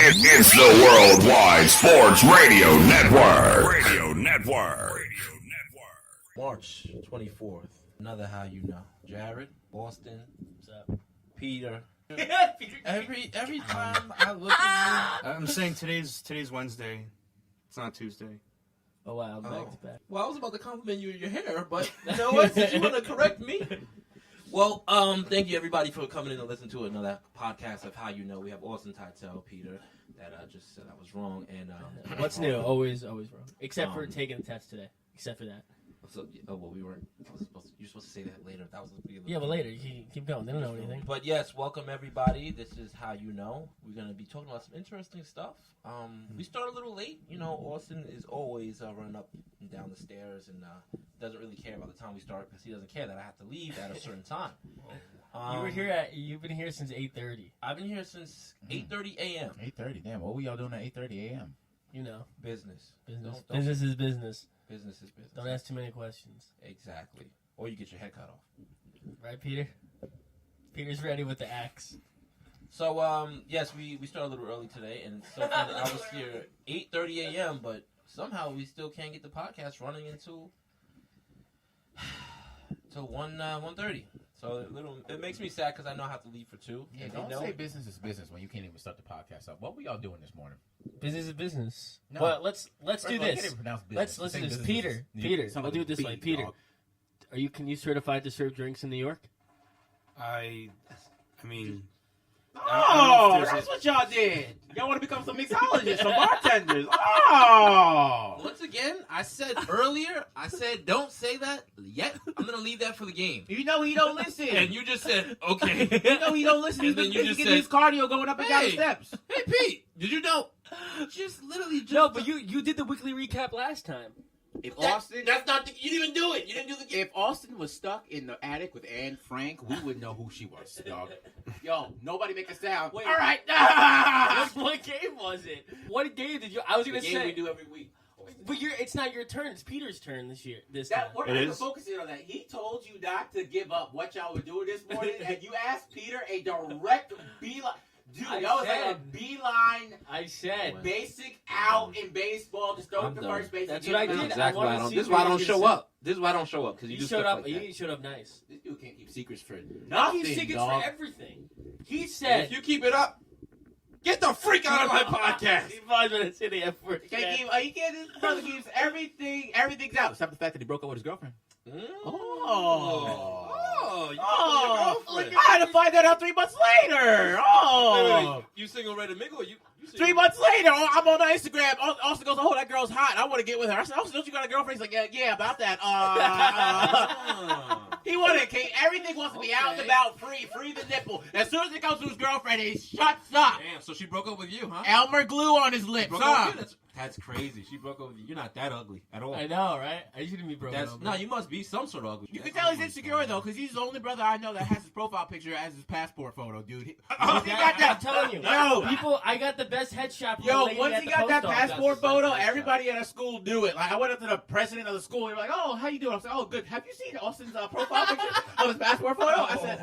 It's the Worldwide Sports Radio Network. March 24th. Another How You Know. Jared, Boston, what's up? Peter. Every time I look at you, I'm saying today's Wednesday. It's not Tuesday. Oh wow, back to back. Well, I was about to compliment you on your hair, but you know what? Did you want to correct me? Well, thank you everybody for coming in and listening to another podcast of How You Know. We have Austin Titel, Peter, that just said I was wrong, and what's new? Always wrong. Except for taking the test today. Except for that. So, we weren't. You're supposed to say that later. That was yeah, but later. You keep going. They don't know anything. But yes, welcome everybody. This is How You Know. We're gonna be talking about some interesting stuff. We start a little late. You know, Austin is always running up and down the stairs and doesn't really care about the time we start because he doesn't care that I have to leave at a certain time. You've been here since 8:30. I've been here since 8:30 a.m. 8:30. Damn, what were y'all doing at 8:30 a.m.? You know, Business. Business is business. Business is business. Don't ask too many questions. Exactly. Or you get your head cut off. Right, Peter? Peter's ready with the axe. So, yes, we started a little early today, and so funny, I was here 8:30 a.m., but somehow we still can't get the podcast running until 1:30. So it makes me sad because I know I have to leave for 2. Yeah, don't say business is business when you can't even start the podcast up. What were y'all doing this morning? Business is business. No. But let's do All, this. Let's Listen to this. Peter, we'll do it this way. Peter, can you certified to serve drinks in New York? I mean... Oh, that's what y'all did. Y'all want to become some mixologists, some bartenders. Oh. Once again, I said earlier, don't say that yet. I'm going to leave that for the game. You know he don't listen. And you just said, okay. You know he don't listen. He's And then been you busy just getting said, his cardio going up and down the steps. Hey, Pete, did you know? Just literally just... No, but you did the weekly recap last time. If That's not the... You didn't even do it. You didn't do the game. If Austin was stuck in the attic with Anne Frank, we would know who she was, dog. Yo, nobody make a sound. Wait. All right. What game was it? What game did you... I was going to say... we do every week. But it's not your turn. It's Peter's turn this time. We're not even focusing on that. He told you not to give up what y'all were doing this morning, and you asked Peter a direct beeline. Dude, that was like a beeline. I said basic out in baseball. Just throw it to first base. That's what I did. Exactly. This is why I don't show up. This is why I don't show up because you showed up. You showed up nice. This dude can't keep secrets for I nothing. keep secrets dog. for everything. He said, if you keep it up, get the freak out of my podcast. He probably gonna say the F word. He can't. This brother keeps everything. Everything's out except the fact that he broke up with his girlfriend. I I had to find that out 3 months later. Wait, you single ready to mingle? Or you 3 months later, I'm on Instagram. Austin goes, "Oh, that girl's hot. I want to get with her." I said, "Austin, don't you got a girlfriend?" He's like, "Yeah, about that." He wanted everything wants to be out and about, free the nipple. As soon as it comes to his girlfriend, he shuts up. Damn, so she broke up with you, huh? Elmer glue on his lips, Broke huh? up with you? That's crazy. She broke up with you. You're not that ugly at all. I know, right? I shouldn't be broken up. No, you must be some sort of ugly. You can tell he's insecure though, because he's the only brother I know that has his profile picture as his passport photo, dude. He got that. I'm telling you, people. I got the best headshot. From the Yo, lady once at he the got that post office. passport photo, everybody at a school knew it. Like, I went up to the president of the school, and he was like, "Oh, how you doing?" I said, "Oh, good. Have you seen Austin's profile picture of his passport photo?" I said,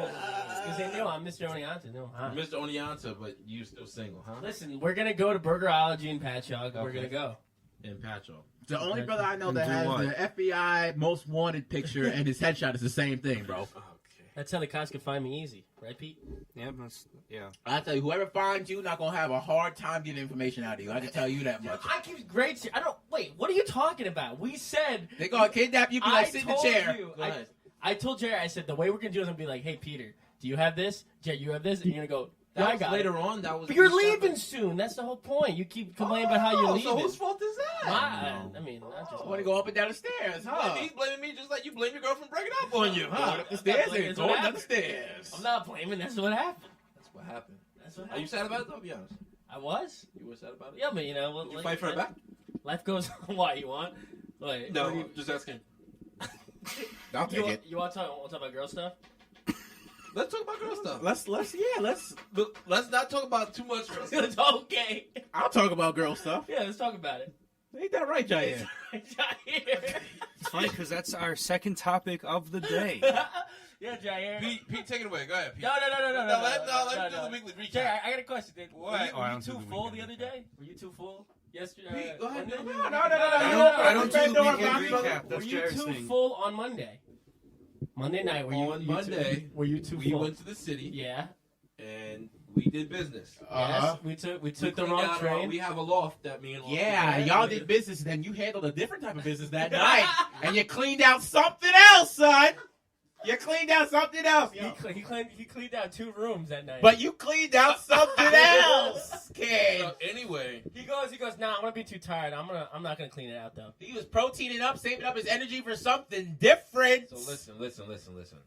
Because they knew I'm Mr. Oneonta. No, huh? Mr. Oneonta, but you still single, huh? Listen, we're gonna go to Burgerology in Patchogue. We're gonna go. In Patcho. the only brother I know that has the FBI most wanted picture and his headshot is the same thing, bro. Okay. That's how the cops can find me easy, right, Pete? Yeah. I tell you, whoever finds you, not gonna have a hard time getting information out of you. I can tell you that much. I give great. I don't. Wait, what are you talking about? We said They gonna kidnap you, be like, sit in the chair. I told Jerry. I said the way we're gonna do it is I'm gonna be like, hey, Peter, do you have this? Jerry, you have this? And you're gonna go. That I was got later it. on. That was. But you're leaving soon. That's the whole point. You keep complaining about how you're leaving. So whose fault is that? I mean, not just I want to go up and down the stairs, huh? He's blaming me just like you blame your girlfriend breaking up on you, huh? Going up the stairs blaming, and that's what going down the happened. stairs. I'm not blaming. That's what happened. That's what happened. That's what Are happened. you sad about it though? Be honest. I was. You were sad about it? Yeah, but you know, Did you fight for it back? Life goes on. Why you want? Wait, No, just asking. I'll take it. You want to talk about girl stuff? Let's talk about girl stuff. Let's Let's not talk about too much girl stuff. It's okay. I'll talk about girl stuff. Yeah, let's talk about it. Ain't that right, Jair? Jair. It's funny because that's our second topic of the day. Yeah, Jair. Pete, take it away. Go ahead, Pete. No. Let's do the weekly recap. Jair, I got a question. What? Were Oh, I you don't do too the full weekend the other day? Were you too full yesterday? Pete, go ahead. Monday? No. I don't do the Door weekend box. recap. Were That's you Jared's too thing. full on Monday? Monday night, were you On you Monday, Too, were you too We full? went to the city Yeah. and we did business. Yes. We took the cleaned wrong out train. we have a loft that me and Austin Yeah, had. y'all did business, and then you handled a different type of business that night, and you cleaned out something else, son. You cleaned out something else, yo. He cleaned out 2 rooms that night. But you cleaned out something else, kid. So anyway, he goes, nah, I'm gonna be too tired. I'm not gonna clean it out though. He was proteining up, saving up his energy for something different. so listen.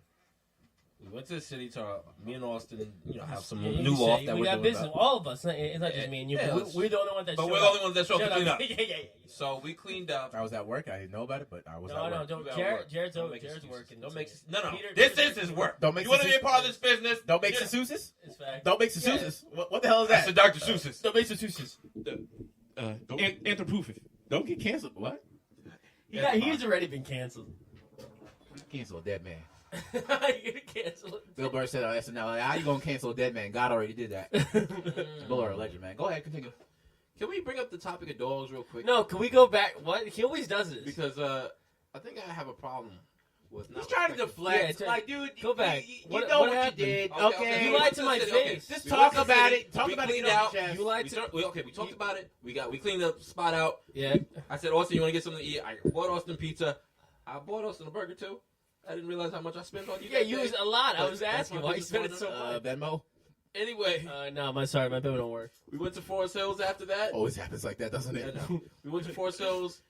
We went to the city to me and Austin, have some Yeah, new you loft say that we we're got doing. business. All of us. It's not just me and you. Yeah, but we're the only ones that. But showed we're the up. only ones that show up to Shut clean up. up. yeah. So we cleaned up. I was at work. I didn't know about it, but I was No, at work. don't. You got Jared, work. Jared's Don't make Jared's excuses. working. Don't so- make no. Peter- This Peter- is his work. Don't make You want to be a excuses. part of this business? Don't make Yeah. Seuss's. It's fact. Don't make Seuss's. What the hell is That's that? the Dr. Seuss's. Don't make excuses. Anthropoof. Don't get canceled. What? He's already been canceled. Cancel a dead man. You're gonna cancel it. Bill Burr said on SNL, how you gonna cancel a dead man? God already did that. Bill Burr, a legend, man. Go ahead, continue. Can we bring up the topic of dogs real quick? No, can we go back? What? He always does this. Because I think I have a problem with not He's trying to respecting- deflect. Yeah, it's a- like, dude, go back. You What- know what what, happened? you did. Okay, Okay. You we lied went to the my city. face. Just We talk went to the about city. it. Talk We about it. cleaned Get off out. your chest. You lied We to. talked about it. We cleaned the spot out. Yeah. I said, Austin, you want to get something to eat? I bought Austin pizza. I bought Austin a burger too. I didn't realize how much I spent on you. Yeah, that you day. was a lot. I But was that's asking my why you business spent it so order. much. Venmo. Anyway, No, my bill don't work. we went to Forest Hills after that. Always happens like that, doesn't Yeah, it? no. We went to Forest Hills.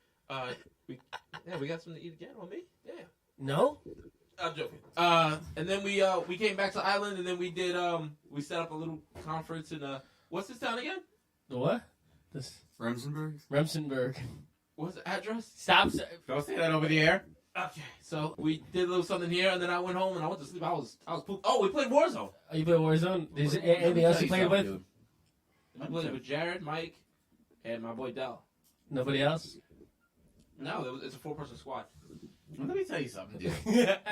We got something to eat again on me. Yeah. No. I'm joking. And then we came back to the island, and then we did we set up a little conference in what's this town again? The what? This Remsenburg? Remsenburg. What's the address? Stop. Don't say that over the air. Okay, so we did a little something here, and then I went home and I went to sleep. I was pooped. Oh, we played Warzone. Oh, you play Warzone? Is there anything else you played with? I played with Jared, Mike, and my boy Dell. Nobody else? No, it's a 4-person squad. Let me tell you something, dude.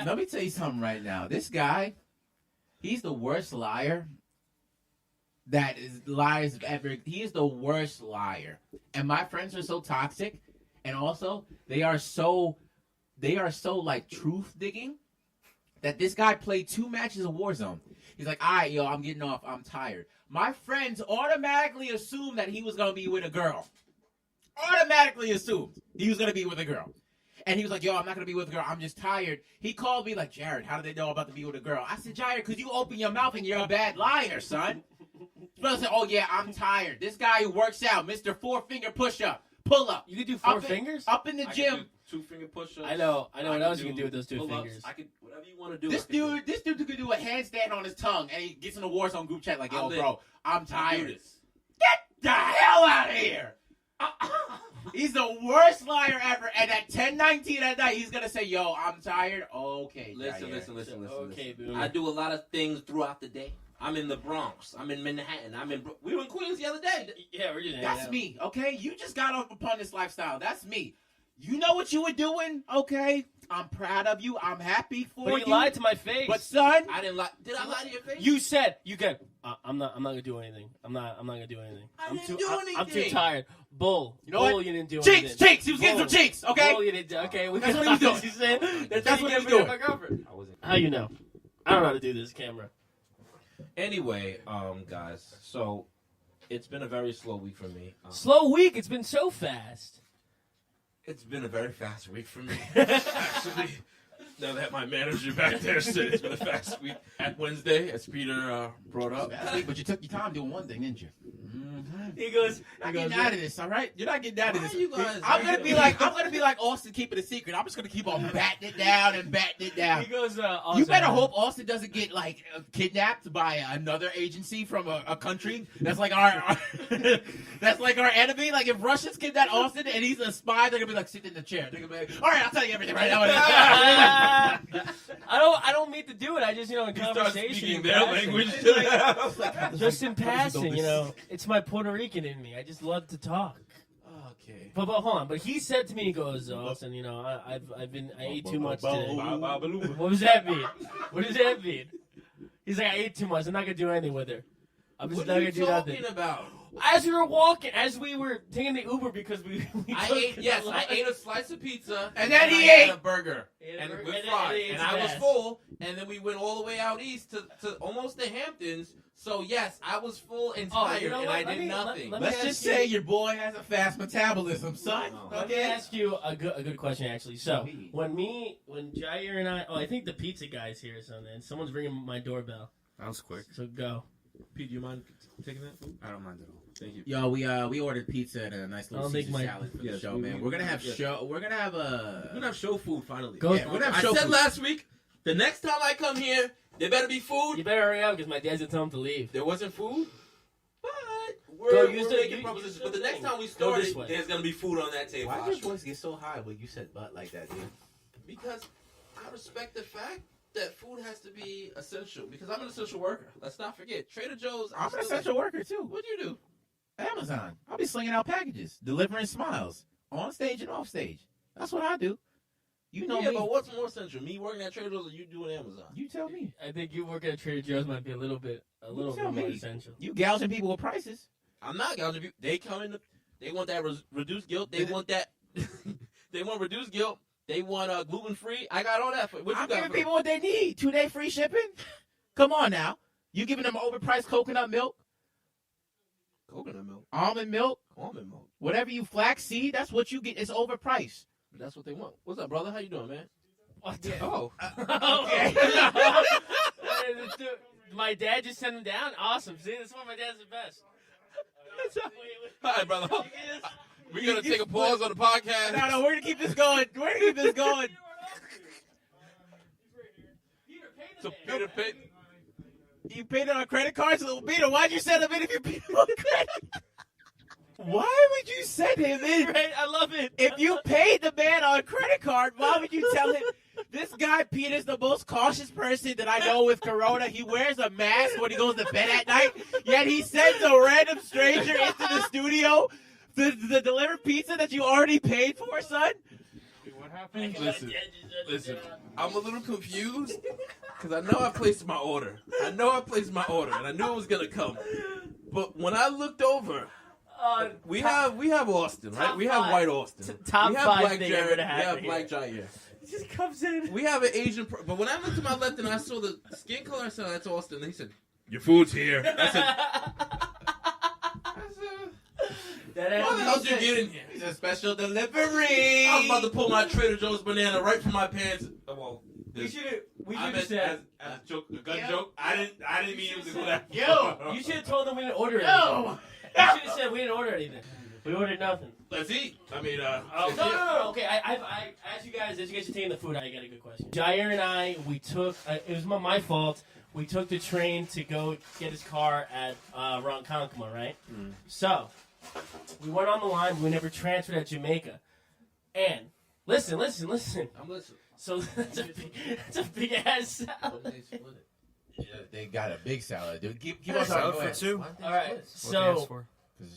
Let me tell you something right now. This guy, he's the worst liar that is liars have ever. He is the worst liar. And my friends are so toxic, and also they are so like truth digging that this guy played 2 matches of Warzone. He's like, all right, yo, I'm getting off. I'm tired. My friends automatically assumed that he was gonna be with a girl. Automatically assumed he was gonna be with a girl. And he was like, yo, I'm not going to be with a girl. I'm just tired. He called me like, Jared, how do they know about to be with a girl? I said, Jared, because you open your mouth and you're a bad liar, son. Brother said, oh, yeah, I'm tired. This guy who works out, Mr. 4-finger push-up, pull-up. You could do 4 Up in- fingers? Up in the I can gym. do 2-finger push-ups. I know what can else you can do with those 2 pull-ups. fingers. I could whatever you want to do. This I can do. dude could do a handstand on his tongue, and he gets in a Warzone group chat like, yo, I'm lit. bro, I'm I do tired. this. Get the hell out of here. He's the worst liar ever. And at 10:19 at night, he's going to say, yo, I'm tired. Okay, Listen. Okay, boomer. I do a lot of things throughout the day. I'm in the Bronx. I'm in Manhattan. We were in Queens the other day. Yeah, we're just That's me, okay? You just got off upon this lifestyle. That's me. You know what you were doing, okay? I'm proud of you. I'm happy for But you. you lied to my face. But son, I didn't lie. Did I lie to your face? You said you can. I'm not gonna do anything. I'm not gonna do anything. I I'm didn't too. do I'm too anything. tired. Bull. You know Bull, what? you didn't do cheeks, anything. cheeks. He was getting some cheeks, okay? Bull, you didn't do. Okay, That's what he was doing. He said, That's how you what he get was rid of doing. my girlfriend. I wasn't. How you know? I don't know how to do this camera. Anyway, guys, so it's been a very slow week for me. Slow week. It's been so fast. It's been a very fast week for me. Actually, now that my manager back there said it's been a fast week. At Wednesday, as Peter brought up. But you took your time doing one thing, didn't you? He goes. Not getting out of this, all right? You're not getting out of Why this. you guys- I'm gonna be like Austin, keeping it secret. I'm just gonna keep on batting it down and batting it down. He goes. You better hope Austin doesn't get like kidnapped by another agency from a country that's like our that's like our enemy. Like if Russians kidnap Austin and he's a spy, they're gonna be like sit in the chair. They're gonna be like, all right, I'll tell you everything right now. I don't mean to do it. I just in Start conversation. speaking in their passing. language. Just in passing, it's my Puerto Rican in me. I just love to talk. Okay. But hold on. But he said to me, he goes, Austin, I ate too much today. What does that mean? What does that mean? He's like, I ate too much. I'm not gonna do anything with her. I'm just What not are gonna you do nothing. talking about? As we were walking, as we were taking the Uber because we I ate a slice of pizza, And then he I ate ate- a burger Ate a and burger, with and then fries, he ate and some I was ass. full. And then we went all the way out east to almost the Hamptons. So yes, I was full and Oh, tired, you know and what? I Let did me- nothing. let me Let's ask just you- say your boy has a fast metabolism, son. Oh. Let me Okay. ask you a good question, actually. So when Jair and I think the pizza guy's here or something, and someone's ringing my doorbell. That was quick. So go. Pete, do you mind taking that food? I don't mind at all. Thank you. Yo, we ordered pizza and a nice little I'll make Caesar my- salad for the Yes, show, we- man. we- We're gonna have yes. show. We're gonna have We're gonna have show food finally. Go. Yeah, we're gonna have I show said food. last week, the next time I come here, there better be food. You better hurry up because my dad's gonna tell him to leave. There wasn't food, but Go, we're use the- making use propositions. the But the next thing. time we Go this start way. it, there's gonna be food on that table. Why I'll did your show you. voice get so high when you said butt like that, dude? Because I respect the fact that food has to be essential. Because I'm an essential worker. Let's not forget. Trader Joe's. I'm an still- essential worker too. What do you do? Amazon. I'll be slinging out packages, delivering smiles on stage and off stage. That's what I do. You know Yeah, me. but what's more essential? Me working at Trader Joe's or you doing Amazon? You tell me. I think you working at Trader Joe's might be a little bit tell more me. essential. You gouging people with prices. I'm not gouging people. They come in. They want that reduced guilt. They want that. They want reduced guilt. They want gluten free. I got all that for. What you I'm got giving for? people what they need. 2-day free shipping. Come on now. You giving them overpriced coconut milk, Coconut milk, almond milk, almond milk. whatever you flaxseed. That's what you get. It's overpriced. But that's what they want. What's up, brother? How you doing, man? What the- Oh, Okay. My dad just sent him down. Awesome. See, that's why my dad's the best. hi, brother. We're gonna take a pause on the podcast. No, we're gonna keep this going. We're gonna keep this going. So Peter Pitt. You paid it on credit cards, little Peter. Why'd you send him in if you paid it on credit? Why would you send him in? Right, I love it. If you paid the man on credit card, why would you tell him? This guy, Peter's the most cautious person that I know with Corona. He wears a mask when he goes to bed at night, yet he sends a random stranger into the studio to deliver pizza that you already paid for, son? What happened? Listen, I'm a little confused because I know I placed my order. And I knew it was gonna come. But when I looked over, we have Austin, right? top We have five. White Austin. Top we have five Black thing Jared. ever We to happen have here. Black Jair. He just comes in. We have an Asian, but when I looked to my left and I saw the skin color, I said, "That's Austin." And he said, "Your food's here." I said, That "How the hell did you actually- get in here?" It's a special delivery. I was about to pull my Trader Joe's banana right from my pants. Well, We should I have meant said. as a joke, a gun joke. I didn't mean it to go that. Yo, you should have told them we didn't order anything. No. You should have said we didn't order anything. We ordered nothing. Let's eat. I mean, No. Okay, I as you guys are taking the food, I got a good question. Jair and I, we took. It was my fault. We took the train to go get his car at Ronkonkoma, right? So we went on the line. We never transferred at Jamaica. And listen. I'm listening. So that's a big ass salad. Yeah, they got a big salad, dude. Keep on talking. Salad Go for ahead. two. All right, so.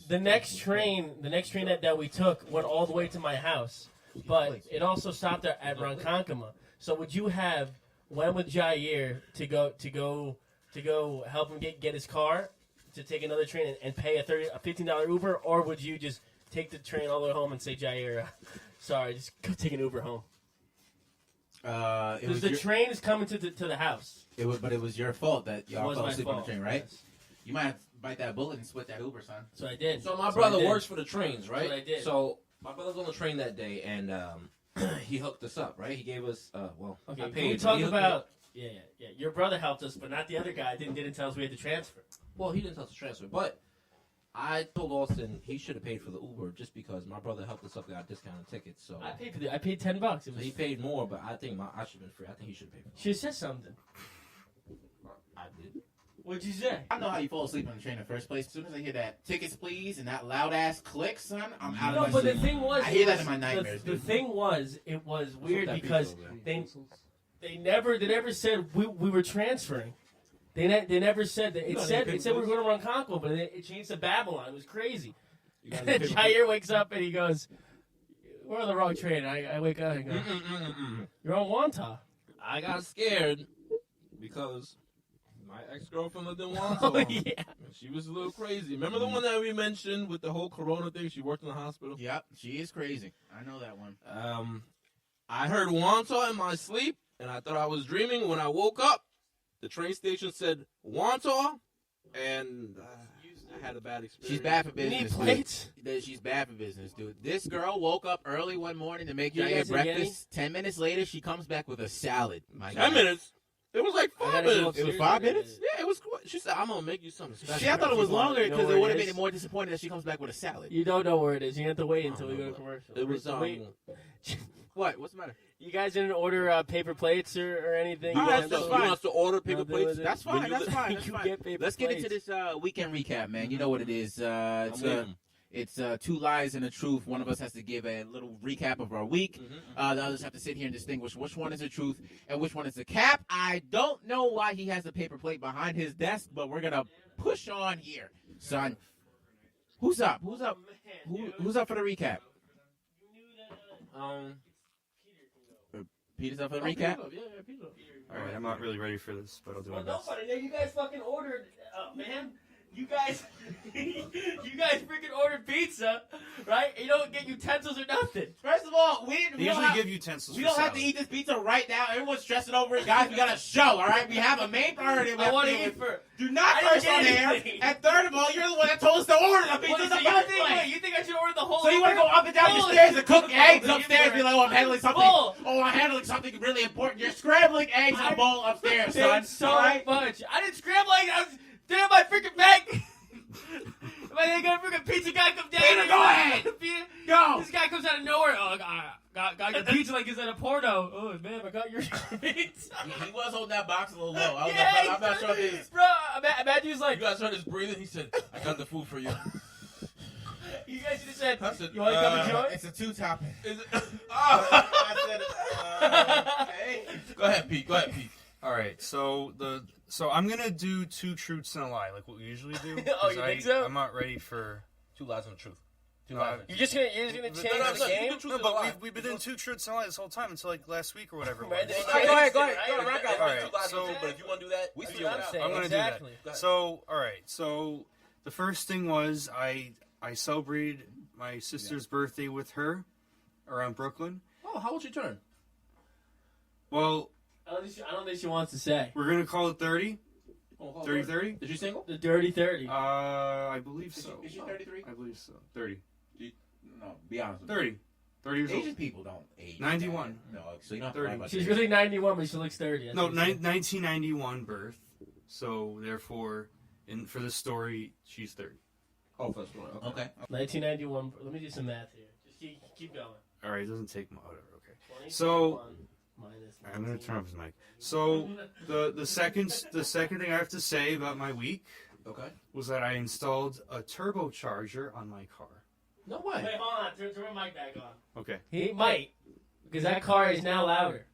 The next train that we took went all the way to my house, but it also stopped at Ronkonkoma. So would you have went with Jair to go help him get his car to take another train and pay a $15 Uber, or would you just take the train all the way home and say, Jair, sorry, just go take an Uber home? It Because was the your, train is coming to the house. but it was your fault that It y'all was fell my asleep on fault. the train, right? Yes. You might have to bite that bullet and split that Uber, son. So I did. So my I brother did. works for the trains, right? That's what I did. So my brother's on the train that day, and he hooked us up, right? He gave us, Okay, I can paid, we but talk he hooked me up. about? Yeah. Your brother helped us, but not the other guy. Didn't tell us we had to transfer. Well, he didn't tell us to transfer, but I told Austin he should have paid for the Uber just because my brother helped us up, got discounted tickets. So I paid for I paid $10. It was. so he paid more, but I think I should have been free. I think he should have paid for it. Should have said something. I did. What'd you say? I know how you fall asleep on the train in the first place. As soon as I hear that tickets please and that loud ass click, son, I'm out No, of my but the sleep. thing was, I hear it that was- in my nightmares, The dude. thing was, it was weird that because pizza over they never said we were transferring. They never said that. It said we were going to Ronkonkoma, but it changed to Babylon. It was crazy. You got And any then paper plate? Jair wakes up and he goes, "We're on the wrong train." I wake up and go, "You're on Wanta." I got scared because my ex-girlfriend lived in Wanta. Oh yeah. She was a little crazy. Remember the one that we mentioned with the whole corona thing? She worked in the hospital. Yep, she is crazy. I know that one. I heard Wanta in my sleep, and I thought I was dreaming. When I woke up, the train station said Wanta, and I had a bad experience. She's bad for You need business. plates? Dude. She's bad for business, dude. This girl woke up early one morning to make You Jair guys didn't get breakfast. 10 minutes later, she comes back with a salad. My 10 God. minutes. It was like I 5 gotta go minutes. upstairs. It was 5 minutes? Yeah, it was. She said, "I'm gonna make you something special." See, I thought it was longer You know because where it would it have made is? it more disappointing that she comes back with a salad. You don't know where it is. You have to wait until we go to commercial. It was Wait. What? What's the matter? You guys didn't order paper plates or anything? All You right, want that's to, fine. you want us to order paper Nothing plates? with it. That's When fine. you That's li- fine. That's You fine. get paper Let's get into plates. this weekend recap, man. You know what it is. I'm waiting. It's 2 lies and a truth. One of us has to give a little recap of our week. The others have to sit here and distinguish which one is the truth and which one is the cap. I don't know why he has a paper plate behind his desk, but we're gonna push on here, son. Who's up? Who's up? Who's up for the recap? Peter's up for the recap. Yeah, Peter. All right, I'm not really ready for this, but I'll do my Well, best. nobody. You guys fucking ordered, man. You guys, you guys freaking ordered pizza, right? You don't get utensils or nothing. First of all, They don't usually have, give utensils we for don't have to salad. eat this pizza right now. Everyone's stressing over it, guys. We got a show, all right? We have a main priority. We I have want to deal eat with. for. Do not I didn't curse get on air. anything. And third of all, you're the one that told us to order the pizza. What in is the it? You first think? place. Wait, you think I should order the whole? So you want to order? go up and down your Bull. stairs and cook eggs Bull. upstairs? Be like, oh, I'm handling something. Bull. Oh, I'm handling something really important. You're scrambling eggs in a bowl upstairs, son. It's so all right? much. I didn't scramble. I was doing my freaking bag. Am I gonna freaking pizza guy come down? Peter, go ahead. Go. This guy comes out of nowhere. Oh, got your pizza like it's at a porno. Oh man, I got your pizza. He was holding that box a little low. I was Yeah, like, I'm not sure if it's... Bro, imagine he's like, You guys heard his breathing? He said, "I got the food for you." you guys should have said, I said, you want to come enjoy? It's a 2-topping. Is it- I said, okay. Go ahead, Pete. Go ahead, Pete. All right, so I'm gonna do 2 truths and a lie, like what we usually do. Oh, you 'cause think so? I'm not ready for. 2 lies and the truth. 2 No, lies. You're just gonna change the no, game? you can No, choose but we've been doing 2 truths and a lie this whole time until like last week or whatever. it Man, was. they All right, go ahead. Right? Rock out. All right, 2 lies so- and the truth, but if you want to do that, we That's see what you I'm out. saying. I'm gonna Exactly. do that. So, all right. So, the first thing was I celebrated my sister's birthday with her around Brooklyn. Oh, how old you turn? Well, I don't think she wants to say. we're gonna call it 30. Oh, hold 30, on. 30? Is you single? The dirty 30. I believe so. Is she 33? I believe so. 30. No, be honest with me. 30. 30 years Asian old. people don't age. 91. No, so you don't have to 30. worry about She's that. really 91, but she looks 30. That's No, what he said. 1991 birth. So, therefore, for the story, she's 30. Oh, first one. Okay. 1991. Let me do some math here. Just keep going. All right, it doesn't take whatever. Okay. 20, So- 21 minus I'm gonna 19. turn off his mic. So, the second thing I have to say about my week Okay. was that I installed a turbocharger on my car. No Wait, way. hold on. Turn my mic back on. Okay. He might, because that car is now louder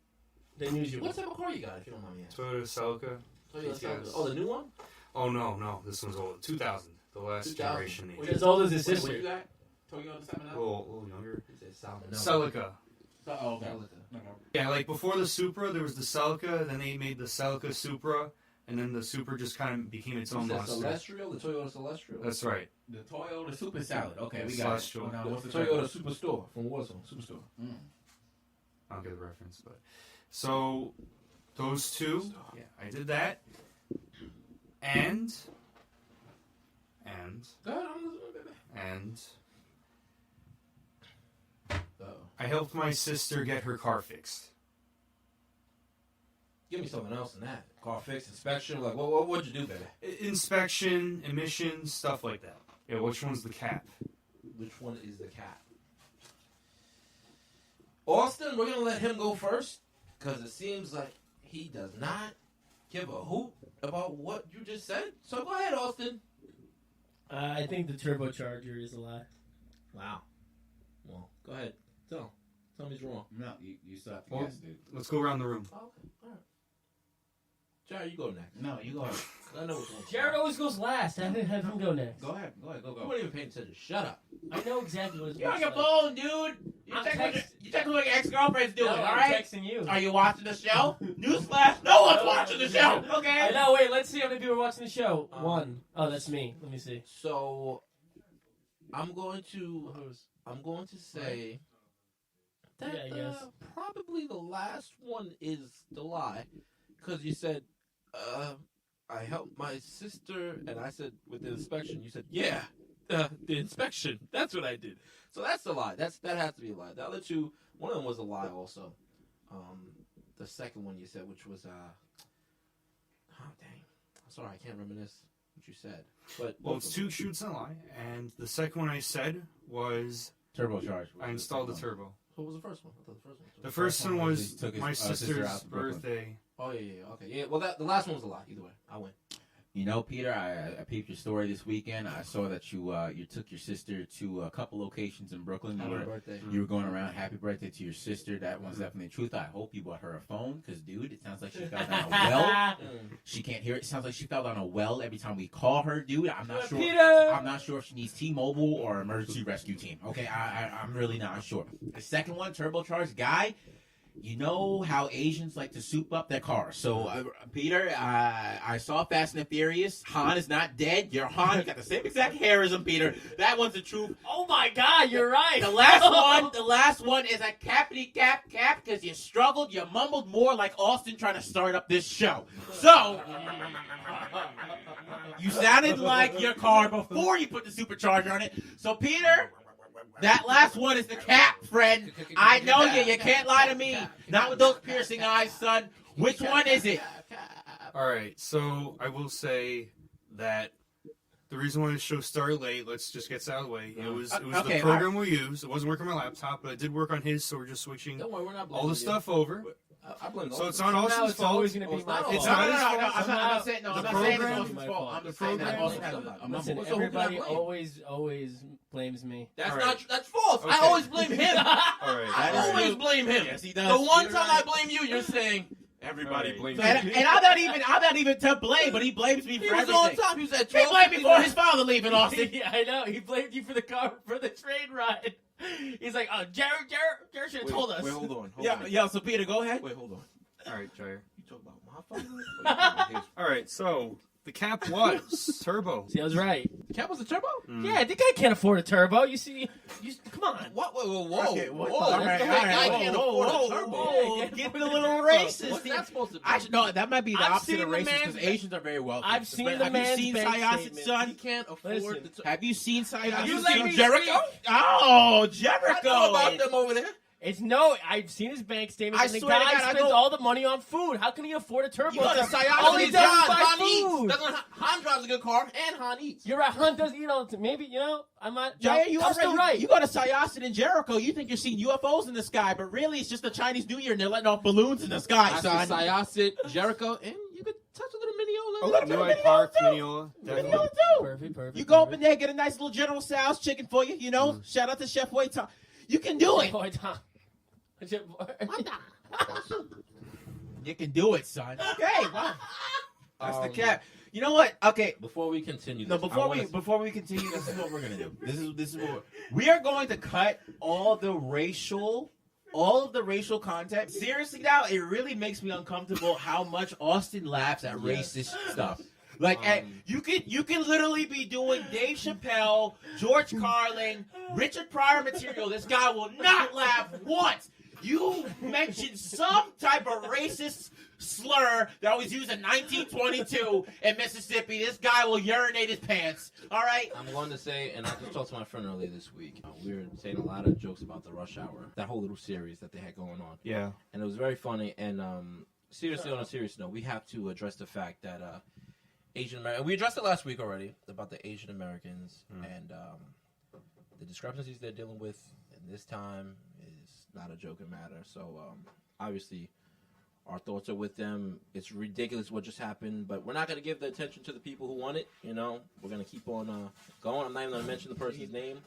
than usual. What type of car you got, if you don't mind me asking? Toyota Celica. Toyota Yes. Celica. Oh, the new one? Oh no, this one's old. 2000, the last 2000. generation. Which is as old as his What you sister. got? Toyota 7 A little younger. He said Salmon. Celica. Oh, okay. Yeah, like before the Supra, there was the Celica. Then they made the Celica Supra, and then the Supra just kind of became its own The monster. Celestial, the Toyota Celestial. That's right. The Toyota Super Salad. Okay, we got Celestial. it. Now, The what's the Toyota Superstore from Warzone. Superstore. I don't get the reference, but so those 2, yeah, I did that, and Go ahead, I'm listening, baby. Uh-oh. I helped my sister get her car fixed. Give me something else than that. Car fix, inspection. Like, what'd you do, baby? Inspection, emissions, stuff like that. Yeah, which one's the cap? Which one is the cat? Austin, we're going to let him go first because it seems like he does not give a hoot about what you just said. So go ahead, Austin. I think the turbocharger is a lie. Wow. Well, go ahead. Tell me he's wrong. No, you still have to Well, guess, dude. Let's go around the room. Oh, okay. All right. Jerry, you go next. No, you go ahead. I know what's going on. Jared always goes last. Have him go next. Go ahead. Go. You weren't even paying attention. Shut up. I know exactly what it's You're on your phone, dude. You I'm check what your ex-girlfriend's doing, No, all I'm right? texting you. Are you watching the show? Newsflash, no one's watching the show, I okay? know. Wait, let's see how many people are watching the show. One. Oh, that's me. Let me see. So, I'm going to say that Yeah, I guess. probably the last one is the lie, because you said I helped my sister, and I said with the inspection. You said the inspection. That's what I did. So that's the lie. That has to be a lie. The other two, one of them was a lie also. The second one you said, which was oh dang, sorry, I can't reminisce what you said. But Well, it's 2 shoots and a lie, and the second one I said was Turbocharged. I installed the turbo. What was the first one? I thought the first one. The first one was He took his, my sister sister's out to Brooklyn. birthday. Oh yeah, okay, yeah. Well, the last one was a lie. Either way, I win. You know, Peter, I peeped your story this weekend. I saw that you took your sister to a couple locations in Brooklyn. Happy birthday. You were going around. Happy birthday to your sister. That one's definitely the truth. I hope you bought her a phone because, dude, it sounds like she fell down a well. She can't hear it. It sounds like she fell down a well every time we call her, dude. I'm not sure. Peter! I'm not sure if she needs T-Mobile or emergency rescue team. Okay, I'm really not sure. The second one, turbocharged guy. You know how Asians like to soup up their cars. So, Peter, I saw Fast and the Furious. Han is not dead. Your Han, you got the same exact hair as him, Peter. That one's the truth. Oh my God, you're right. The last one is a cappity cap because you struggled. You mumbled more like Austin trying to start up this show. So, you sounded like your car before you put the supercharger on it. So, Peter, that last one is the cap, friend. I know you. You can't lie to me. Not with those piercing eyes, son. Which one is it? All right, so I will say that the reason why the show started late, let's just get this out of the way. It was Okay, the program we used. It wasn't working on my laptop, but it did work on his, so we're just switching Don't worry, we're not blaming all the you. stuff over. I blame So it's Austin. on Somehow Austin's it's fault. always going to be my fault. It's No, not his I'm fault. not saying The it's program- Austin's fault. I'm just the saying that program- Austin has a Listen, So who can I everybody blame? always blames me. That's All not. right. That's false. I Okay. always blame him. All right. I always blame him. Yes, he does. The one You're time right. I blame you, you're saying everybody All right. blames And, me. and I'm not even to blame, but he blames me He for was on everything. top. He was at He 12. blamed me for his father leaving Austin. Yeah, I know. He blamed you for the train ride. He's like, oh, Jared should have told us. Wait, hold on. Yeah, so Peter, go ahead. Wait, hold on. All right, Jair. You talk about my father? All right, so the cap was turbo. See, I was right. The cap was a turbo? Yeah, the guy can't afford a turbo. You see, come on. What? Whoa. Okay, Whoa. all right, That all right, guy whoa, can't whoa, afford whoa, a turbo. whoa, Yeah, getting a little racist. What's that supposed to be? No, that might be the I've opposite seen of the racist man's because Asians are very wealthy. I've seen But the have man's you seen bank Syosset, statement. He son? can't afford Listen. the turbo. Have you seen Syosset? You let me Jericho? speak. Oh, I Jericho! know about them over there. I've seen his bank statement, I and the swear to guy God, I spends go- all the money on food. How can he afford a turbo? You go to Syosset All he with does is John. buy Han food. eats. Han drives a good car, and Han eats. You're right. Hunt does eat all the time. Maybe, I'm not. Jay, you I'm still already right. You go to Syosset and Jericho, you think you're seeing UFOs in the sky, but really it's just the Chinese New Year and they're letting off balloons in the sky, son. Syosset, Jericho, and you could touch a little Mineola. A little bit of UI Park, Mineola, Mineola, too. definitely. Mineola, too. Perfect. You go up in there, get a nice little General Tso's chicken for you, Shout out to Chef Wei Tom. You can do it. Boy, Tom. You can do it, son. Okay, wow. That's the cap. You know what? Okay. Before we continue, No, this, before we continue, this is what we're gonna do. This is what we are going to cut all of the racial content. Seriously, now it really makes me uncomfortable how much Austin laughs at racist stuff. Like you can literally be doing Dave Chappelle, George Carlin, Richard Pryor material. This guy will not laugh once. You mentioned some type of racist slur that was used in 1922 in Mississippi. This guy will urinate his pants. All right? I'm going to say, and I just talked to my friend earlier this week. We were saying a lot of jokes about the Rush Hour, that whole little series that they had going on. Yeah. And it was very funny. And seriously, on a serious note, we have to address the fact that Asian Americans, we addressed it last week already about the Asian Americans and the discrepancies they're dealing with in this time is not a joking matter. So obviously our thoughts are with them. It's ridiculous what just happened, but we're not going to give the attention to the people who want it. We're going to keep on going. I'm not even going to mention the person's name.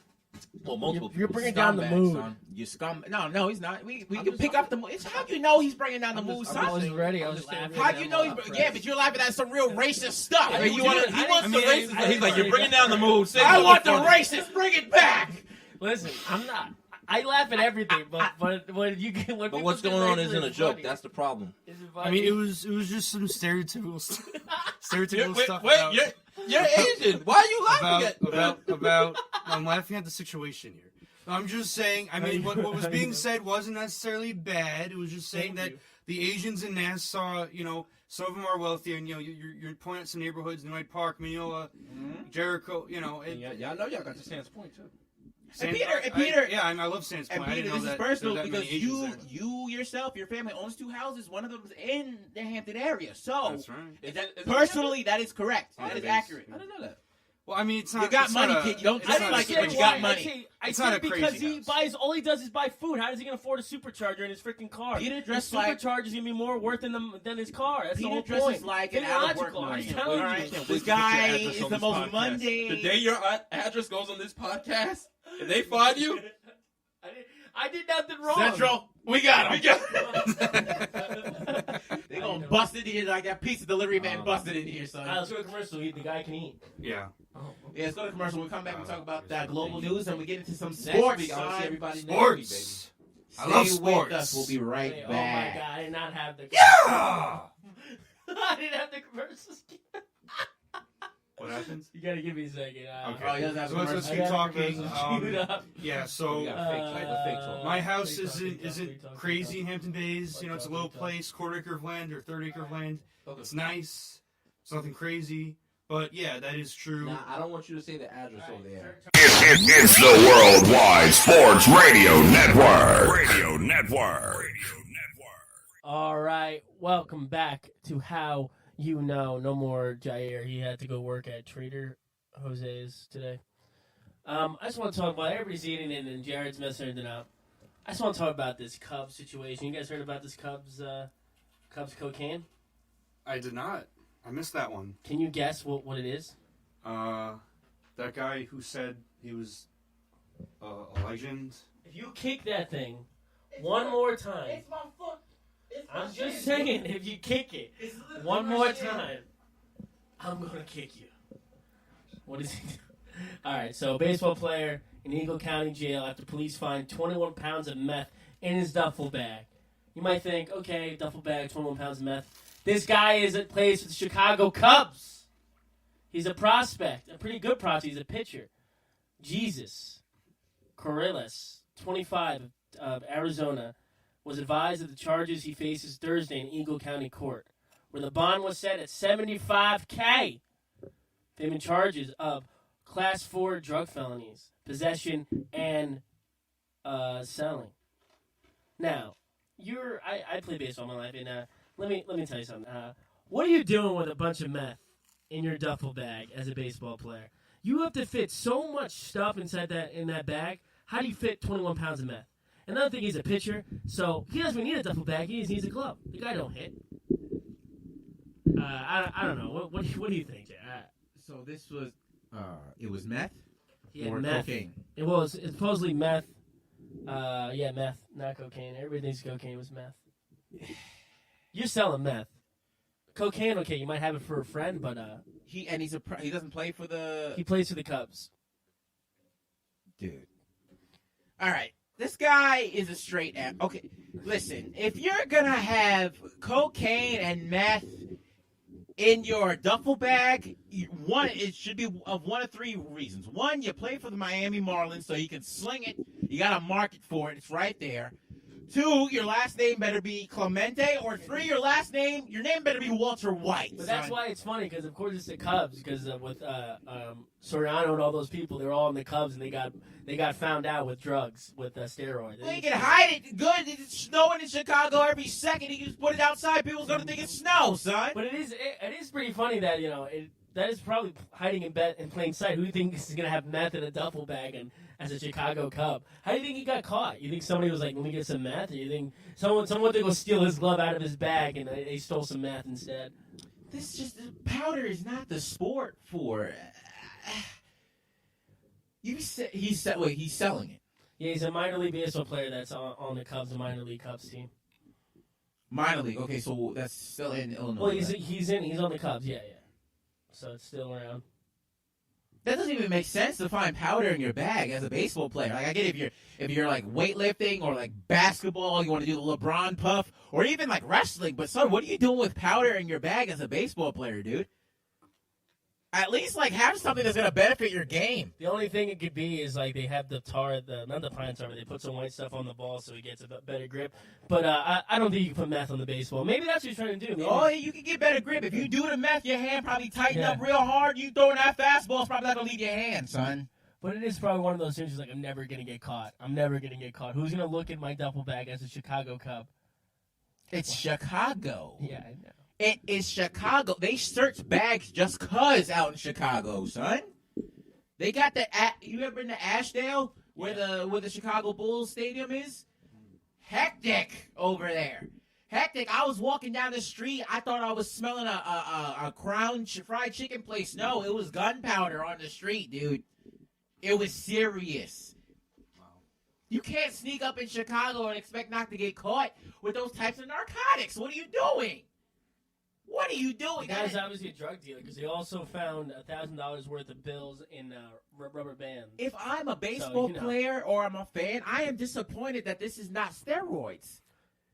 Well, multiple You're people. bringing down the Scumbag, mood. son. You scum. No, he's not. We can just- pick up the mood. It's how you know he's bringing down the I'm mood, just- son. I'm I was just- ready. I I'm was just laughing. How do you know he's? Yeah, but you're laughing at some real racist stuff. I And didn't you do want it. to? I He wants the didn't- racist. He's like, you're bringing down the mood. Say I something want the funny. racist. Bring it back. Listen, I'm not. I laugh at everything, but when you get when But people what's say going on racist, isn't a it's joke. funny. That's the problem. It's I mean, funny. it was just some stereotypical Wait, stuff. wait, about, you're Asian. Why are you laughing about I'm laughing at the situation here. I'm just saying. I mean, what was being said wasn't necessarily bad. It was just saying Thank that you. the Asians in Nassau, some of them are wealthier, and you're pointing at some neighborhoods, Noy Park, Mineola, Jericho. Y'all know y'all got your stance point too. And Peter, I love Sands And Point. I Peter, didn't know this is that personal there were that because many Asians there. you yourself, your family owns 2 houses. One of them is in the Hampton area. So, That's right. Is that personally, that is correct. Yeah, That is it is. accurate. I didn't know that. Well, I mean, it's not. You got it's money, not kid. You don't it's just not like a it, but you got money. I It's not said a because crazy he house. buys all he does is buy food. How does he gonna afford a supercharger in his freaking car? Peter The dressed like supercharger is gonna be more worth than his car. That's the Peter whole dresses point. like an Think out-of-work logical. I'm Marine. telling All you. right? Can't This wait to put your guy address is on the this most podcast. mundane. The day your address goes on this podcast, and they find you, I did nothing wrong. Central, we got him. They gonna bust it in here like that pizza delivery man busted in here, son. Let's go to commercial. The guy can eat. Yeah. Yeah, let's go to commercial. We'll come back and talk about that global news, and we get into some Next sports. week, I want to son. see everybody next week, Sports. Stay I love with sports. us. We'll be right Hey, back. Oh my god, I did not have the. Yeah. I didn't have the commercials. What happens? You gotta give me a second. Okay. Oh, he doesn't have So let's commercials. keep talking. Queued up. Yeah. So We got fake talk, the fake talk. my house Fake talk, fake talk, isn't fake talk, crazy fake in Hampton Bays. Fake It's a talk, little fake talk. place, 1/4 acre of land or 1/3 acre of land. Okay. It's nice. It's nothing crazy. But yeah, that is true. Now, I don't want you to say the address over there. It's the Worldwide Sports Radio Network. Radio Network. All right, welcome back to How You Know. No more Jair. He had to go work at Trader Jose's today. I just want to talk about everybody's eating it and Jared's messing everything up. I just want to talk about this Cubs situation. You guys heard about this Cubs cocaine? I did not. I missed that one. Can you guess what it is? That guy who said he was a legend. If you kick that thing one more time, my foot. I'm just saying, if you kick it one more time, I'm gonna kick you. What is he doing? All right, so a baseball player in Eagle County Jail after police find 21 pounds of meth in his duffel bag. You might think, okay, duffel bag, 21 pounds of meth. This guy plays for the Chicago Cubs. He's a prospect, a pretty good prospect. He's a pitcher. Jesus Corrales, 25, of Arizona, was advised of the charges he faces Thursday in Eagle County Court, where the bond was set at $75K. Famous charges of Class 4 drug felonies, possession, and selling. Now, I play baseball all my life, and let me tell you something. What are you doing with a bunch of meth in your duffel bag as a baseball player? You have to fit so much stuff inside that bag. How do you fit 21 pounds of meth? Another thing, he's a pitcher, so he doesn't need a duffel bag. He just needs a glove. The guy don't hit. I don't know. What do you think, Jay? So this was, it was meth He had or meth. cocaine? It's supposedly meth. Yeah, meth, not cocaine. Everybody thinks cocaine was meth. You're selling meth. Cocaine, okay, you might have it for a friend, but He doesn't play for the he plays for the Cubs. dude. All right, this guy is a straight ass. Okay, listen, if you're gonna have cocaine and meth in your duffel bag, it should be of one of three reasons. One, you play for the Miami Marlins, so you can sling it. You got a market for it. It's right there. Two, your last name better be Clemente. Or three, your name better be Walter White. But that's why it's funny, because of course it's the Cubs, because with Soriano and all those people, they're all in the Cubs, and they got found out with drugs, with steroids. Well, you can hide it good. It's snowing in Chicago every second. You can just put it outside. People's going to think it's snow, son. But it is pretty funny that, that is probably hiding in plain sight. Who do you think is going to have meth in a duffel bag and as a Chicago Cub? How do you think he got caught? You think somebody was like, let me get some meth? Or you think someone to go steal his glove out of his bag and they stole some meth instead? Powder is not the sport for. He's selling it. Yeah, he's a minor league baseball player that's on the Cubs, the minor league Cubs team. Minor league. Okay, so that's still in Illinois. Well, right? he's on the Cubs. Yeah. So it's still around. That doesn't even make sense to find powder in your bag as a baseball player. Like I get if you're like weightlifting or like basketball, you want to do the LeBron puff, or even like wrestling. But son, what are you doing with powder in your bag as a baseball player, dude? At least like have something that's gonna benefit your game. The only thing it could be is like they have the not the pine tar, but they put some white stuff on the ball so he gets a better grip. But I don't think you can put meth on the baseball. Maybe that's what he's trying to do. Maybe. Oh, you can get better grip if you do the meth. Your hand probably tighten up real hard. You throwing that fastball, it's probably not gonna leave your hand, son. But it is probably one of those things. Like I'm never gonna get caught. Who's gonna look at my duffel bag as a Chicago Cub? It's Chicago. Yeah, I know. It is Chicago. They search bags just cause out in Chicago, son. They got you ever been to Ashdale where the Chicago Bulls stadium is? Hectic over there. Hectic. I was walking down the street. I thought I was smelling a Crown fried chicken place. No, it was gunpowder on the street, dude. It was serious. You can't sneak up in Chicago and expect not to get caught with those types of narcotics. What are you doing? What are you doing? The guy's obviously a drug dealer because they also found $1,000 worth of bills in rubber bands. If I'm a baseball player or I'm a fan, I am disappointed that this is not steroids.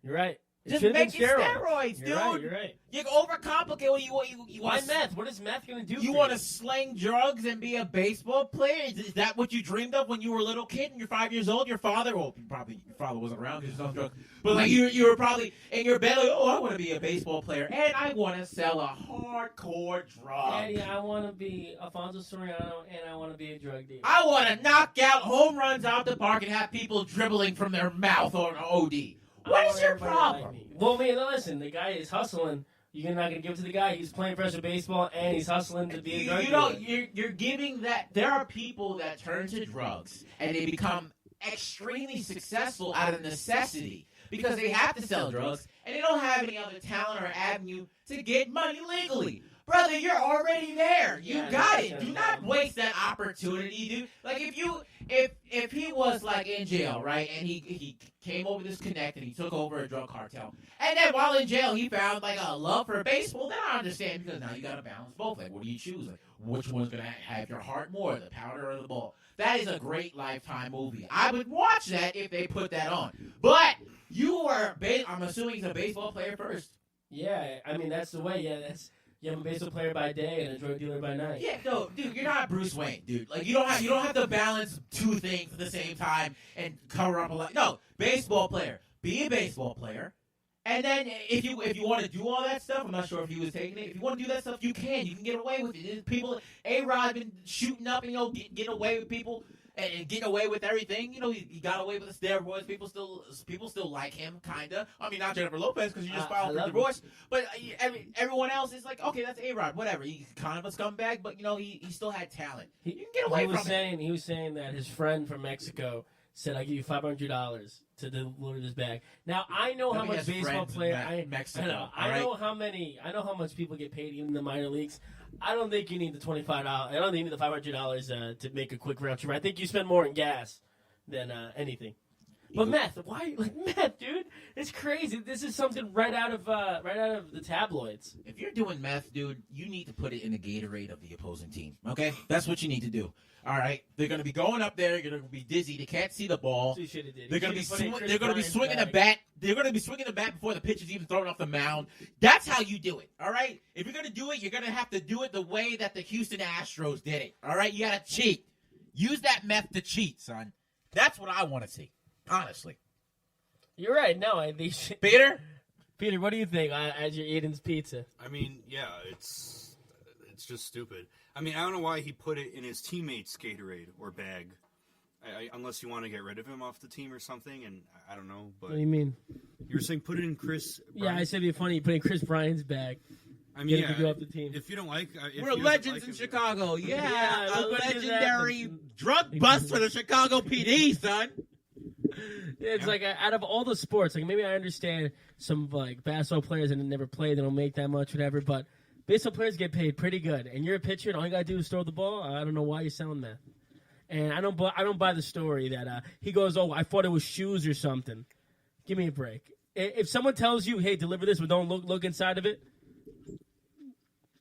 You're right. Just make it steroids, dude. You're right. You overcomplicate what you Why meth? What is meth going to do? You want to sling drugs and be a baseball player? Is that what you dreamed of when you were a little kid and you're 5 years old? Your father, well, probably your father wasn't around because he's on drugs. But like you were probably in your bed, like, oh, I want to be a baseball player and I want to sell a hardcore drug. Daddy, I want to be Alfonso Soriano and I want to be a drug dealer. I want to knock out home runs out the park and have people dribbling from their mouth on OD. What is your problem? Well, man, listen, the guy is hustling. You're not going to give it to the guy. He's playing professional baseball, and he's hustling to be a drug dealer. You're giving that. There are people that turn to drugs, and they become extremely successful out of necessity because they have to sell drugs, and they don't have any other talent or avenue to get money legally. Brother, you're already there. You got it. Do not waste that opportunity, dude. Like if he was like in jail, right, and he came over this connect and he took over a drug cartel, and then while in jail he found like a love for baseball, then I understand because now you got to balance both. Like, what do you choose? Like, which one's gonna have your heart more, the powder or the ball? That is a great Lifetime movie. I would watch that if they put that on. But I'm assuming he's a baseball player first. Yeah, I mean that's the way. Yeah, I'm a baseball player by day and a drug dealer by night. Yeah, no, dude, you're not Bruce Wayne, dude. Like you don't have to balance two things at the same time and cover up a lot. No, baseball player. Be a baseball player. And then if you want to do all that stuff, I'm not sure if he was taking it. If you want to do that stuff, you can. You can get away with it. There's people, A-Rod been shooting up and getting away with people and getting away with everything. He got away with the steroids. People still like him, kinda. I mean, not Jennifer Lopez because you just filed for divorce. But everyone else is like, okay, that's A-Rod, whatever. He's kind of a scumbag, but he still had talent. You can get away from it. He was saying that his friend from Mexico said, "I give you $500 to deliver this bag." Now I know how much baseball player I know how much people get paid even in the minor leagues. I don't think you need the $25. I don't think you need the $500 to make a quick round trip. I think you spend more in gas than anything. But meth, why? Like meth, dude, it's crazy. This is something right out of the tabloids. If you're doing meth, dude, you need to put it in the Gatorade of the opposing team. Okay, that's what you need to do. All right, they're gonna be going up there. They're gonna be dizzy. They can't see the ball. They're gonna be swinging the bat. They're gonna be swinging the bat before the pitch is even thrown off the mound. That's how you do it. All right. If you're gonna do it, you're gonna have to do it the way that the Houston Astros did it. All right. You gotta cheat. Use that meth to cheat, son. That's what I want to see. Honestly. You're right. No, I think Peter, what do you think as you're eating pizza? I mean, yeah, it's just stupid. I mean, I don't know why he put it in his teammate's Gatorade or bag, unless you want to get rid of him off the team or something, and I don't know. But what do you mean? You were saying put it in Chris Bryant? Yeah, I said it'd be funny. You put in Chris Bryant's bag. I mean, to go off the team. If you don't like... We're legends in Chicago. Yeah, a legendary drug bust for the Chicago PD, son. Yeah, it's like out of all the sports, like maybe I understand some like basketball players that never play, they don't make that much, whatever, but baseball players get paid pretty good. And you're a pitcher, and all you got to do is throw the ball. I don't know why you're selling that. and I don't buy the story that he goes, "Oh, I thought it was shoes or something." Give me a break. If someone tells you, "Hey, deliver this, but don't look inside of it,"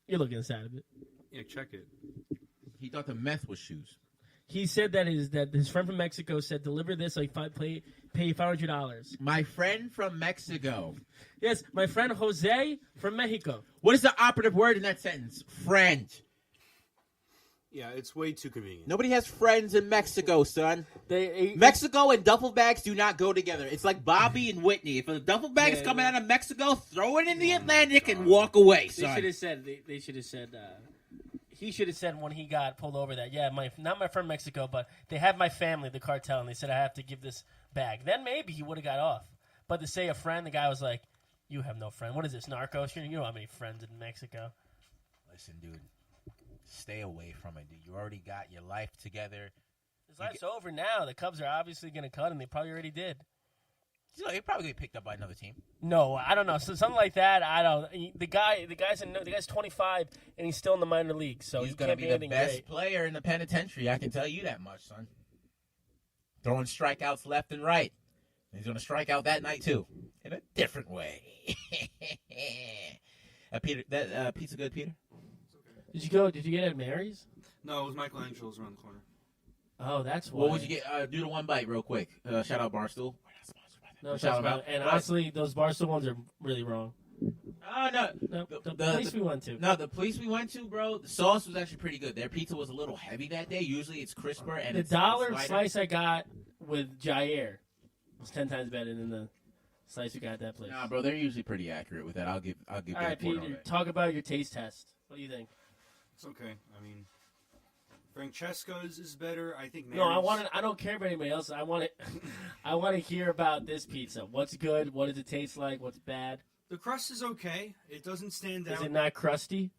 you're looking inside of it. Yeah, check it. He thought the meth was shoes. He said that his friend from Mexico said, "Deliver this, like pay $500." My friend from Mexico. Yes, my friend Jose from Mexico. What is the operative word in that sentence? Friend. Yeah, it's way too convenient. Nobody has friends in Mexico, son. They Mexico and duffel bags do not go together. It's like Bobby and Whitney. If a duffel bag is coming out of Mexico, throw it in the Atlantic and walk away, They son. should have said. They should have said. He should have said when he got pulled over that, yeah, not my friend Mexico, but they have my family, the cartel, and they said I have to give this back. Then maybe he would have got off. But to say a friend, the guy was like, "You have no friend. What is this, Narcos? You don't have any friends in Mexico." Listen, dude. Stay away from it, dude. You already got your life together. His life's over now. The Cubs are obviously going to cut him. They probably already did. You know, he'll probably get picked up by another team. No, I don't know. So something like that, I don't. The guy's 25 and he's still in the minor league, so He's he going to can't be be the anything best great. player in the penitentiary. I can tell you that much, son. Throwing strikeouts left and right. He's going to strike out that night, too. In a different way. Peter, that pizza good, Peter? Did you get it at Mary's? No, it was Michelangelo's around the corner. Oh, that's why. What would you get? Do the one bite real quick. Shout out Barstool. No, Shout shout out. And honestly, those Barstool ones are really wrong. Oh, no. No, the place we went to. No, the place we went to, bro, the sauce was actually pretty good. Their pizza was a little heavy that day. Usually it's crisper. And The it's dollar lighter. slice I got with Jair was 10 times better than the slice we got at that place. Nah, bro, they're usually pretty accurate with that. I'll give All them right, a point on Peter, that. talk about your taste test. What do you think? It's okay. I mean, Francesca's is better. I think. No, Mary's. I don't care about anybody else. I want to hear about this pizza. What's good? What does it taste like? What's bad? The crust is okay. It doesn't stand Is out. it not crusty?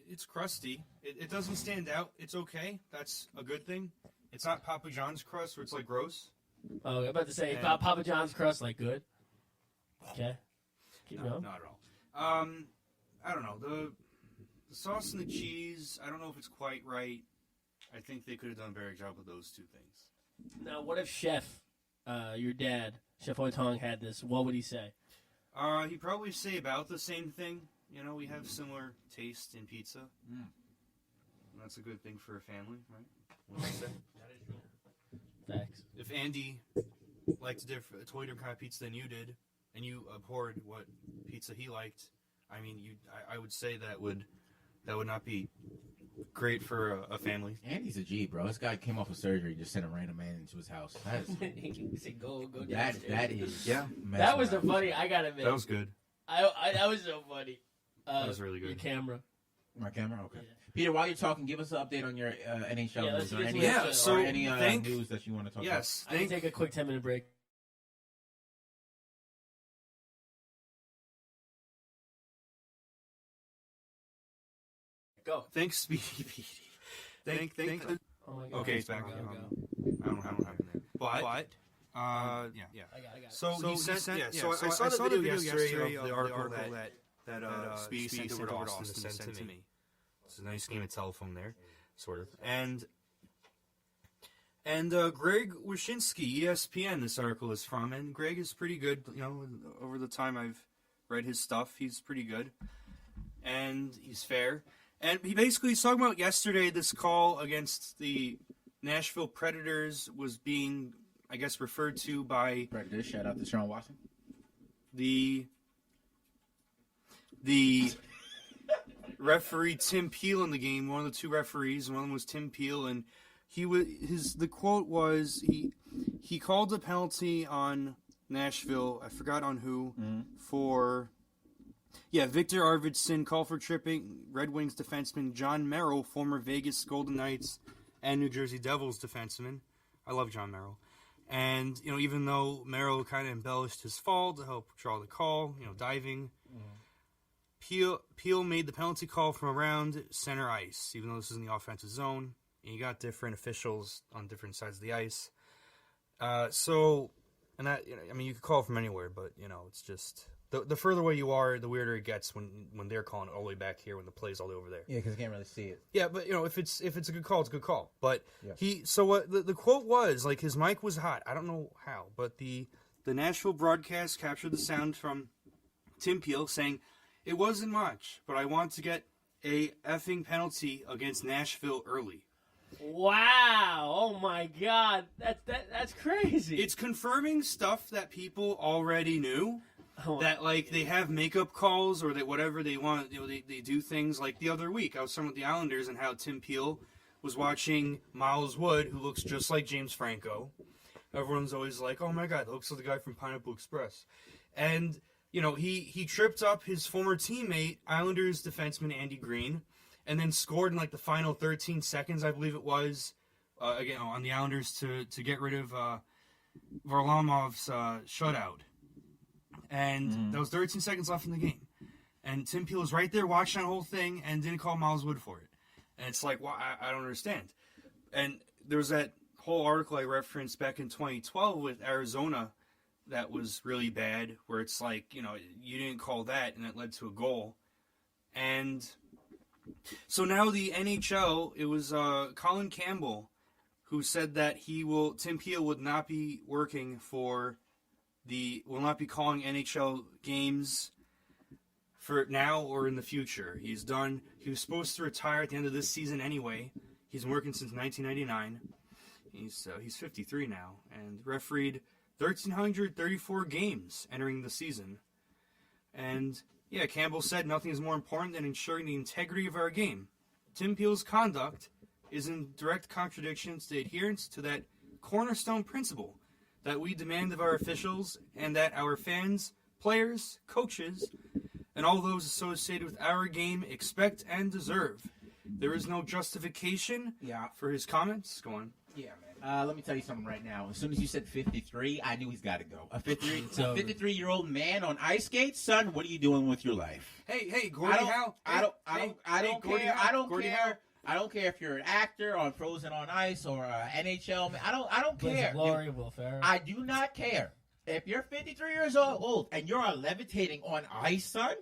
It's crusty. It doesn't stand out. It's okay. That's a good thing. It's not Papa John's crust where it's like gross. Oh, I'm about to say Yeah. Papa John's crust like good. Okay, keep No, going. not at all. I don't know. The sauce and the cheese, I don't know if it's quite right. I think they could have done a better job with those two things. Now, what if Chef, your dad, Chef Oitong, had this? What would he say? He'd probably say about the same thing. You know, we have similar taste in pizza. Mm. And that's a good thing for a family, right? What do you say? Facts. If Andy liked a totally different kind of pizza than you did, and you abhorred what pizza he liked, I mean, I would say that would not be great for a family. Andy's a G, bro. This guy came off of surgery and just sent a random man into his house. He said, "Go That is Yeah. That was the mesmerizing. funny. I gotta admit, That was good. that was so funny. That was really good. Your camera. My camera? Okay. Yeah. Peter, while you're talking, give us an update on your NHL Yeah, news let's or get any, to it. Yeah, so or any thank- news that you want to talk Yes. I can take a quick 10-minute break. Go. Thanks, Speedy Petey. Thank. Oh my God. Okay, it's back. Go, go, go. I don't have it there. But yeah. I got it. So he sent. So I saw the video yesterday of the article that Speedy sent over to Austin to send to me. It's a nice game of telephone there, sort of. And Greg Wyshynski, ESPN, this article is from, and Greg is pretty good. You know, over the time I've read his stuff, he's pretty good, and he's fair. And he basically was talking about yesterday. This call against the Nashville Predators was being, I guess, referred to by Predators, shout out to Sean Watson. the referee Tim Peel in the game. One of the two referees, one of them was Tim Peel, and the quote was he called a penalty on Nashville. I forgot on who for. Yeah, Victor Arvidsson called for tripping Red Wings defenseman John Merrill, former Vegas Golden Knights and New Jersey Devils defenseman. I love John Merrill. And, you know, even though Merrill kind of embellished his fall to help draw the call, you know, diving, Peel made the penalty call from around center ice, even though this is in the offensive zone. And you got different officials on different sides of the ice. And that, you know, I mean, you could call from anywhere, but, you know, it's just the further away you are, the weirder it gets when they're calling it all the way back here when the play's all the way over there. Yeah, because you can't really see it. Yeah, but if it's a good call, it's a good call. But Yeah. what the quote was, like, his mic was hot. I don't know how, but the Nashville broadcast captured the sound from Tim Peel saying, "It wasn't much, but I want to get a effing penalty against Nashville early." Wow! Oh my God, that's crazy. It's confirming stuff that people already knew. Oh, That, like, they have makeup calls or that whatever they want, they do things. Like the other week, I was talking with the Islanders and how Tim Peel was watching Miles Wood, who looks just like James Franco. Everyone's always like, "Oh my God, that looks like the guy from Pineapple Express." And, he tripped up his former teammate, Islanders defenseman Andy Green, and then scored in, like, the final 13 seconds, I believe it was, again, on the Islanders to get rid of Varlamov's shutout. And there was 13 seconds left in the game. And Tim Peel was right there watching that whole thing and didn't call Miles Wood for it. And it's like, well, I don't understand. And there was that whole article I referenced back in 2012 with Arizona that was really bad, where it's like, you didn't call that, and it led to a goal. And so now the NHL, it was Colin Campbell who said that Tim Peel would not be working will not be calling NHL games for now or in the future. He's done. He was supposed to retire at the end of this season anyway. He's been working since 1999. He's 53 now and refereed 1,334 games entering the season. And yeah, Campbell said nothing is more important than ensuring the integrity of our game. Tim Peel's conduct is in direct contradiction to the adherence to that cornerstone principle that we demand of our officials and that our fans, players, coaches, and all those associated with our game expect and deserve. There is no justification for his comments. Go on. Yeah, man. Let me tell you something right now. As soon as you said 53, I knew he's got to go. A 53-year-old man on ice skates, son. What are you doing with your life? Hey, Gordie Howe. I don't care. I don't care if you're an actor on Frozen on Ice or NHL. I don't care. Glory, Will Ferrell. I do not care. If you're 53 years old and you're levitating on ice, son,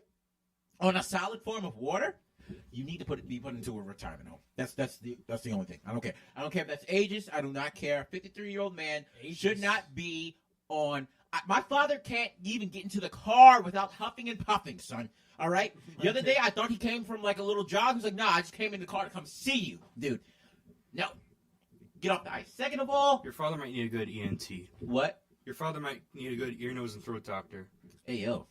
on a solid form of water, you need to be put into a retirement home. That's the only thing. I don't care. I don't care if that's ages. I do not care. 53-year-old man should not be on. My father can't even get into the car without huffing and puffing, son. All right? The other day, I thought he came from, like, a little jog. He was like, nah, I just came in the car to come see you, dude. No. Get off the ice. Second of all... Your father might need a good ENT. What? Your father might need a good ear, nose, and throat doctor. Hey, yo.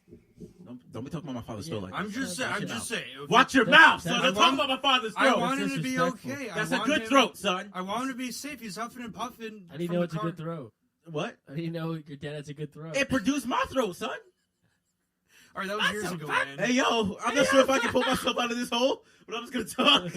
Don't be talking about my father's throat like that. I'm just saying. Okay. Watch your mouth, son. Don't talk about my father's throat. I want him to be okay. That's a good throat, son. I want him to be safe. He's huffing and puffing. How do you know it's a good throat? What? How do you know your dad has a good throat? It produced my throat, son. All right, that was years ago, man. Hey, yo, I'm not sure if I can pull myself out of this hole, but I'm just going to talk.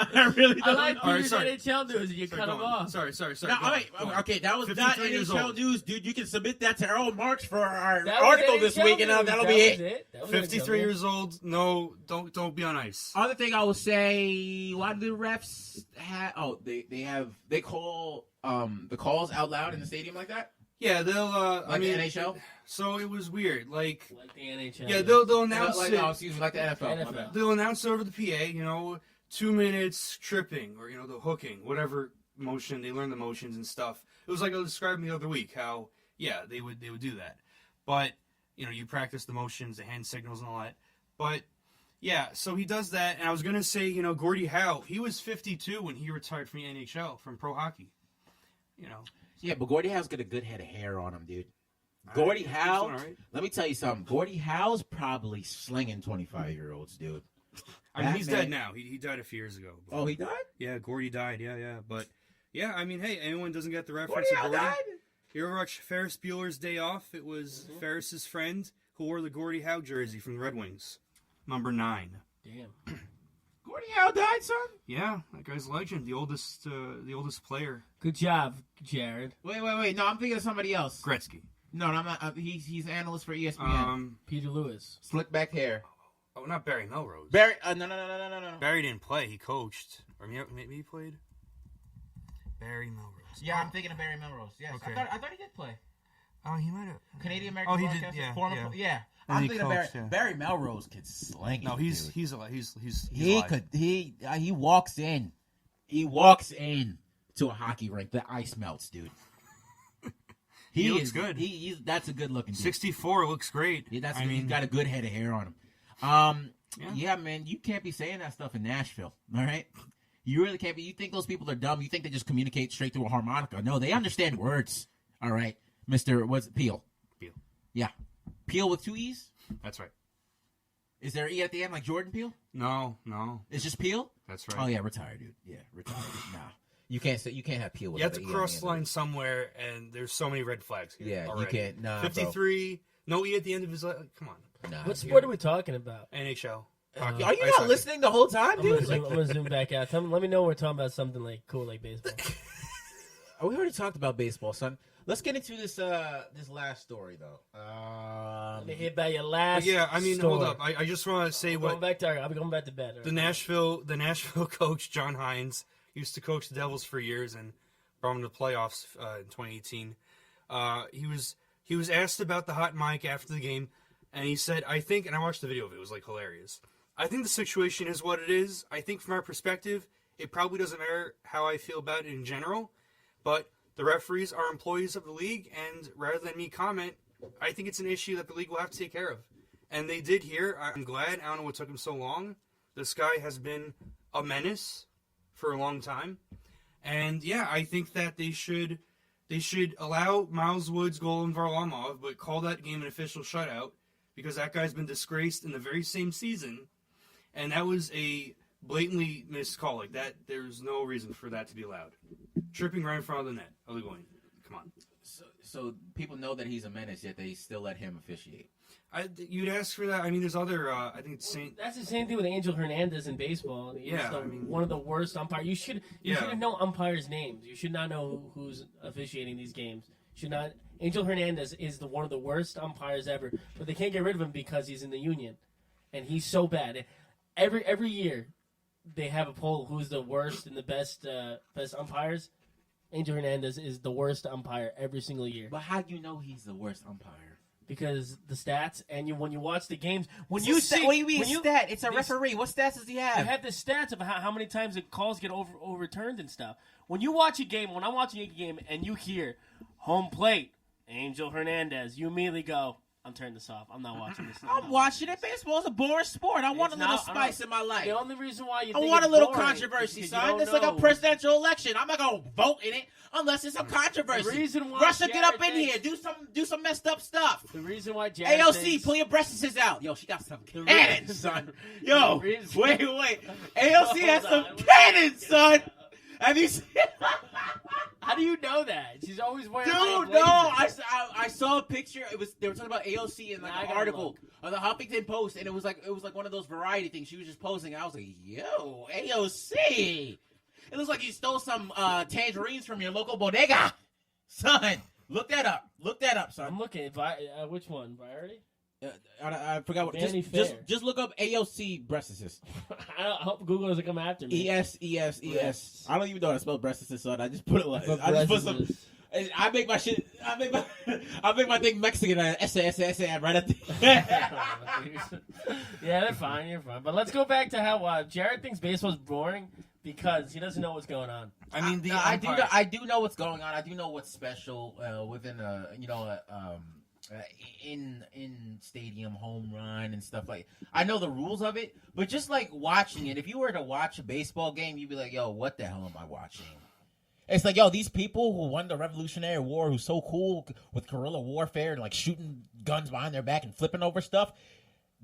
I really don't I like know. Peter's NHL news, and you cut him off. Sorry. No, wait, okay, that was not 53 years NHL old. news, dude. You can submit that to Errol Marks for our That was article this NHL week, and news. that'll That be was it. That was 53 NHL years old. No, don't be on ice. Other thing I will say, why do the refs have? Oh, they call the calls out loud in the stadium like that. Yeah, they'll. Like the NHL. So it was weird. Like the NHL. yeah, they'll announce like, it. no, excuse me, like the NFL. NFL. My bad. They'll announce it over the PA. 2 minutes tripping or the hooking, whatever motion. They learn the motions and stuff. It was like I was describing the other week how they would do that, but you practice the motions, the hand signals, and all that. But yeah, so he does that, and I was gonna say Gordie Howe. He was 52 when he retired from the NHL from pro hockey. Yeah, but Gordie Howe's got a good head of hair on him, dude. Gordie Howe, let me tell you something. Gordie Howe's probably slinging 25-year-olds, dude. I mean, he's dead now. He died a few years ago. Oh, he died? Yeah, Gordie died. Yeah. But yeah, I mean, hey, anyone doesn't get the reference Gordie of Howe Gordie? died? You ever watch Ferris Bueller's Day Off? It was Ferris's friend who wore the Gordie Howe jersey from the Red Wings, number 9. Damn. Gordie Howe died, son? Yeah, that guy's a legend. The oldest player. Good job, Jared. Wait. No, I'm thinking of somebody else. Gretzky. No, I'm not. He's an analyst for ESPN. Peter Lewis. Slick back hair. Oh, not Barry Melrose. Barry. No. Barry didn't play. He coached, or maybe he played. Barry Melrose. Yeah, I'm thinking of Barry Melrose. Yes, Okay. I thought he did play. Oh, he might have. Canadian American Oh, he did, broadcaster. yeah, Former, yeah. yeah. And I'm he thinking coached, Barry Melrose could sling it. No, he's dude. he's alive. He's He alive. could he walks in. He walks in to a hockey rink. The ice melts, dude. He looks good. That's a good looking dude. 64 looks great. Yeah, I mean, he's got a good head of hair on him. Yeah, man, you can't be saying that stuff in Nashville. All right, you really can't be. You think those people are dumb? You think they just communicate straight through a harmonica? No, they understand words. All right, Mister, what's it, Peel? Peel. Yeah, Peel with 2 E's. That's right. Is there an E at the end like Jordan Peele? No. It's just Peel. That's right. Oh yeah, retired, dude. Yeah, retired. Nah, you can't have Peel. With You have to the E on cross the the end. line somewhere, and there's so many red flags here. Yeah, already. you can't. Nah, 53. No E at the end of his. Come on. Nah. What sport are we talking about? NHL. Are you Ice not hockey. listening the whole time, I'm dude? gonna zoom back out. Let me know we're talking about something like cool, like baseball. We already talked about baseball, son. Let's get into this last story though. Let me hit by your last. Yeah, I mean, story. hold up. I just want to say I'll what be going back to bed. the Nashville coach John Hines used to coach the Devils for years and brought them to the playoffs in 2018. He was asked about the hot mic after the game, and he said, "I think," and I watched the video of it. It was like hilarious. I think the situation is what it is. I think from our perspective, it probably doesn't matter how I feel about it in general, but the referees are employees of the league, and rather than me comment, I think it's an issue that the league will have to take care of. And they did here. I'm glad. I don't know what took him so long. This guy has been a menace for a long time. And yeah, I think that they should allow Miles Woods, goal, and Varlamov, but call that game an official shutout, because that guy's been disgraced in the very same season, and that was a blatantly missed call. Like that, there's no reason for that to be allowed. Tripping right in front of the net. Come on. So people know that he's a menace, yet they still let him officiate. You'd ask for that. I mean, there's other. I think it's Saint. That's the same thing with Angel Hernandez in baseball. He's one of the worst umpires. You should know umpires' names. You should not know who's officiating these games. Should not. Angel Hernandez is one of the worst umpires ever, but they can't get rid of him because he's in the union, and he's so bad. Every year, they have a poll who's the worst and the best umpires. Angel Hernandez is the worst umpire every single year. But how do you know he's the worst umpire? Because the stats, and when you watch the games, What do you mean stat? It's a referee. What stats does he have? They have the stats of how many times the calls get overturned and stuff. When you watch a game, when I'm watching a game, and you hear home plate, Angel Hernandez, you immediately go, I'm turning this off. I'm not watching this. I'm watching it. Baseball is a boring sport. I want a little spice in my life. The only reason why I want a little controversy, son. It's like a presidential election. I'm not gonna vote in it unless it's some controversy. The reason why Russia, get up in Jared here. Do some messed up stuff. The reason why Jared AOC, pull your breasts out. Yo, she got some cannons, son. Yo, wait. AOC has some cannons, son. Have you seen? How do you know that? She's always wearing. Dude, no! I saw a picture. They were talking about AOC in like an article on the Huffington Post, and it was like one of those variety things. She was just posing. I was like, "Yo, AOC!" It looks like you stole some tangerines from your local bodega, son. Look that up, son. I'm looking. Which one? Variety? I forgot what. Vanity Just look up AOC breastises. I hope Google doesn't come after me. ES. I don't even know how to spell breastises, son. I just put it like I just put some. I make my shit. I make my thing Mexican. S right at the. Yeah, they're fine. You're fine. But let's go back to how Jared thinks baseball's boring because he doesn't know what's going on. I mean, I do know what's going on. I do know what's special within in stadium home run and stuff like. I know the rules of it, but just like watching it, if you were to watch a baseball game, you'd be like, "Yo, what the hell am I watching?" It's like, yo, these people who won the Revolutionary War, who's so cool with guerrilla warfare and like shooting guns behind their back and flipping over stuff,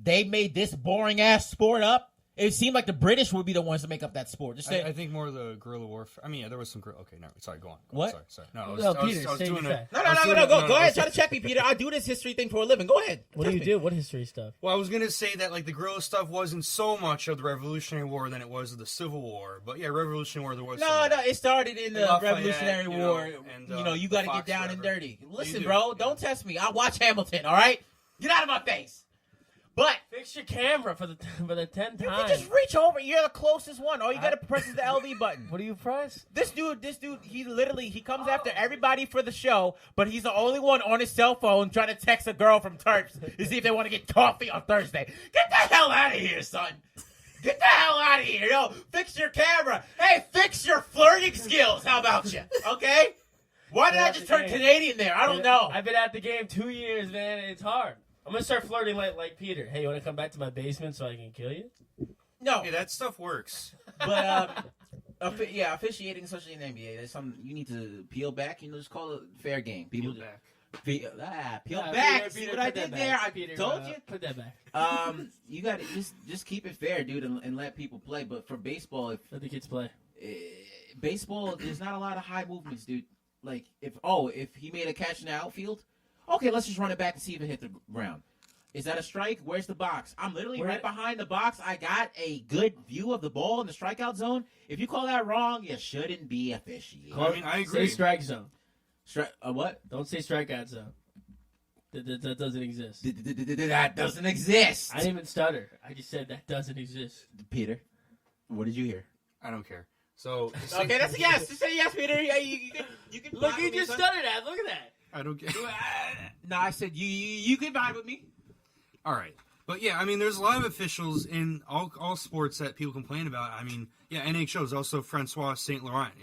they made this boring ass sport up. It seemed like the British would be the ones to make up that sport. Just I think more of the guerrilla warfare. I mean, yeah, there was some. Okay, no, sorry, go on. What? Sorry. No, I was Peter, doing it. No. Go ahead. Try to check me, Peter. I do this history thing for a living. Go ahead. What do you do? What history stuff? Well, I was gonna say that like the guerrilla stuff wasn't so much of the Revolutionary War than it was of the Civil War, but yeah, Revolutionary War there was. No, it started in the Lafayette, Revolutionary War. and, You got to get Fox, down whatever. and dirty. Listen, do, bro, yeah. don't test me. I watch Hamilton. All right, get out of my face. But Fix your camera for the 10th you time. can just reach over. You're the closest one. All you gotta press is the LV button. What do you press? This dude, he comes after everybody for the show, but he's the only one on his cell phone trying to text a girl from Terps to see if they want to get coffee on Thursday. Get the hell out of here, son. Get the hell out of here. Yo, fix your camera. Hey, fix your flirting skills. How about you? Okay? Why did I just turn Canadian there? I don't know. I've been at the game 2 years, man. It's hard. I'm going to start flirting like Peter. Hey, you want to come back to my basement so I can kill you? No. Hey, that stuff works. But officiating, especially in the NBA, there's some you need to peel back. Just call it fair game. People back. Peel Peter, back. See Peter, what I put that did back. there? I Peter, told you. Put that back. You got to just keep it fair, dude, and let people play. But for baseball, Let the kids play. baseball, there's not a lot of high movements, dude. Like if he made a catch in the outfield, okay, let's just run it back and see if it hit the ground. Is that a strike? Where's the box? I'm literally right behind the box. I got a good view of the ball in the strikeout zone. If you call that wrong, you shouldn't be officiating. I mean, I agree. Say strike zone. What? Don't say strikeout zone. That doesn't exist. That doesn't exist. I didn't even stutter. I just said that doesn't exist. Peter, what did you hear? I don't care. So Okay, that's a yes. Just say yes, Peter. Yeah, you can. Look, vibe you with me, just son. stuttered at. Look at that. I don't care. No, I said you can vibe with me. All right. But yeah, I mean, there's a lot of officials in all sports that people complain about. I mean, yeah, NHL is also Francois Saint Laurent,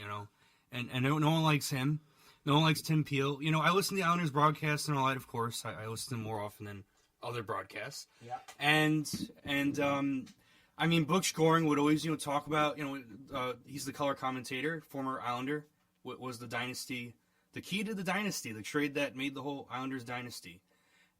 and no one likes him. No one likes Tim Peel. I listen to the Islanders broadcast and all that, of course. I listen to them more often than other broadcasts. Yeah. And I mean, Butch Goring would always, talk about, he's the color commentator, former Islander, was the dynasty, the key to the dynasty, the trade that made the whole Islanders dynasty.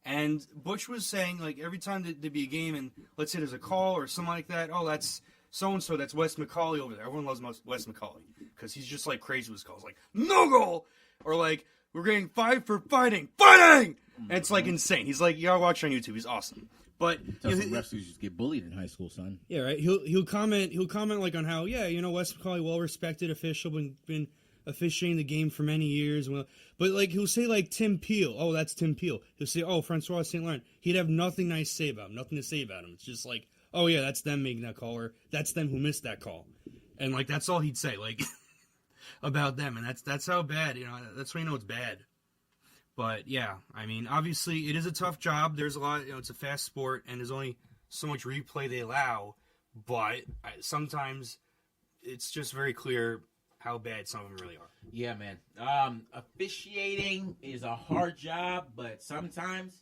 And Butch was saying, like, every time there'd be a game and let's say there's a call or something like that, oh, that's so-and-so, that's Wes McCauley over there. Everyone loves Wes McCauley because he's just, like, crazy with his calls. Like, no goal! Or, like, we're getting 5 for fighting! And it's, like, insane. He's like, you gotta watch on YouTube. He's awesome. But Tell some refs who just get bullied in high school, son. yeah, right. He'll comment like on how Wes McCauley, well respected official, been officiating the game for many years. But like he'll say like Tim Peel, oh that's Tim Peel. He'll say Francois Saint Laurent. He'd have nothing nice to say about him, nothing to say about him. It's just like oh yeah, that's them making that call, or that's them who missed that call, and like that's all he'd say like about them, and that's how bad that's when it's bad. But yeah, I mean, obviously it is a tough job. There's a lot, it's a fast sport, and there's only so much replay they allow. But sometimes it's just very clear how bad some of them really are. Yeah, man. Officiating is a hard job, but sometimes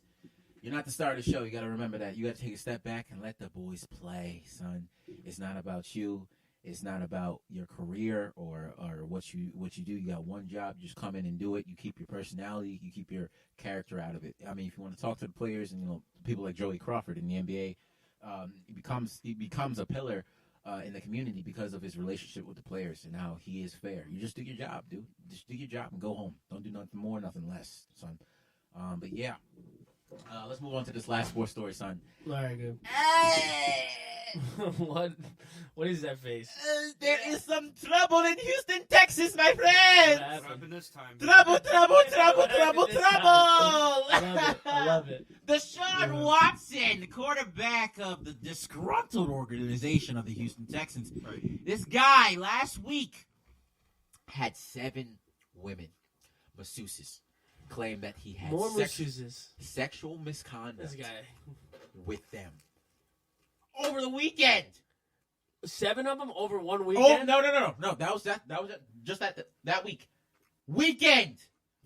you're not the star of the show. You got to remember that. You got to take a step back and let the boys play, son. It's not about you. It's not about your career or what you do. You got one job. You just come in and do it. You keep your personality. You keep your character out of it. I mean, if you want to talk to the players and people like Joey Crawford in the NBA, he becomes a pillar in the community because of his relationship with the players and how he is fair. You just do your job, dude. Just do your job and go home. Don't do nothing more, nothing less, son. But yeah, let's move on to this last sports story, son. All right, good. What is that face? There is some trouble in Houston, Texas, my What friends. happened? happened this time? Trouble. I love it. Deshaun Watson, the quarterback of the disgruntled organization of the Houston Texans. Right. This guy last week had 7 women, masseuses, claim that he had More masseuses. sexual misconduct This guy. with them over the weekend. 7 of them over one Oh weekend? no! That was just that week. Weekend.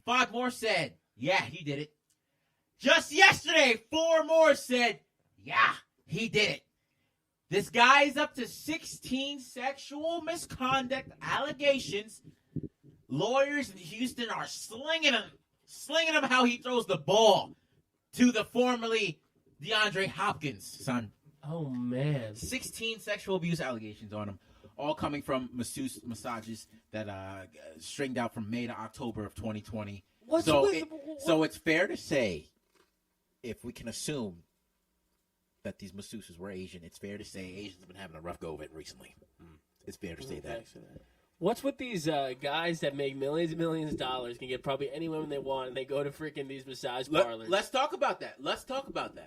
5 more said, yeah, he did it. Just yesterday, 4 more said, yeah, he did it. This guy is up to 16 sexual misconduct allegations. Lawyers in Houston are slinging him how he throws the ball to the formerly DeAndre Hopkins, son. Oh, man. 16 sexual abuse allegations on him, all coming from massages that stringed out from May to October of 2020. So it's fair to say, if we can assume that these masseuses were Asian, it's fair to say Asians have been having a rough go of it recently. It's fair to say that. What's with these guys that make millions and millions of dollars, can get probably any woman they want, and they go to freaking these massage parlors? Let's talk about that.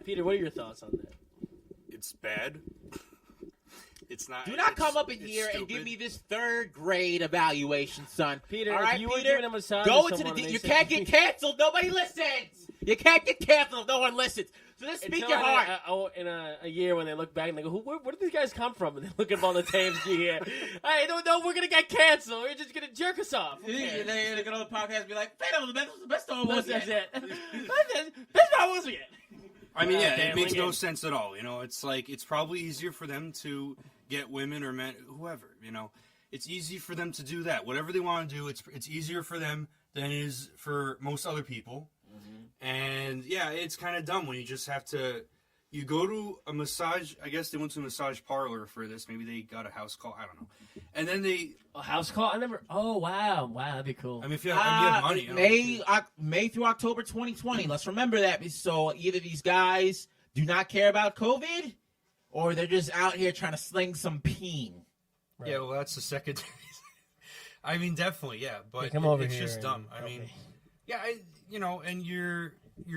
Peter, what are your thoughts on that? it's bad. It's not. Do not it's- come up in it's here and stupid. give me this third grade evaluation, son. Peter, All if right, you were Peter? giving a massage Go to into someone and you they can't said- get canceled. Nobody listens. You can't get canceled if no one listens. So just speak Until your heart. in a year when they look back and they go, where did these guys come from? And they look at all the tapes you hear. I don't know. We're gonna get canceled. We're just gonna jerk us off. They're gonna go to the podcast and be like, "Fate was the best Star Wars That's yet." it. That's not what we get. I mean, yeah, damn, it makes we no get- sense at all. You know, it's like it's probably easier for them to get women or men, whoever. You know, it's easy for them to do that. Whatever they want to do, it's easier for them than it is for most other people. And yeah, it's kind of dumb when you just have to. You go to a massage. I guess they went to a massage parlor for this. Maybe they got a house call. I don't know. And then they. A house call? I never. Oh wow, that'd be cool. I mean, if you have money, you know, May through October 2020. Let's remember that. So either these guys do not care about COVID, or they're just out here trying to sling some peen. Yeah, well, that's the second. I mean, definitely, yeah, but come over it's here just and dumb. I help mean, me. yeah, and you're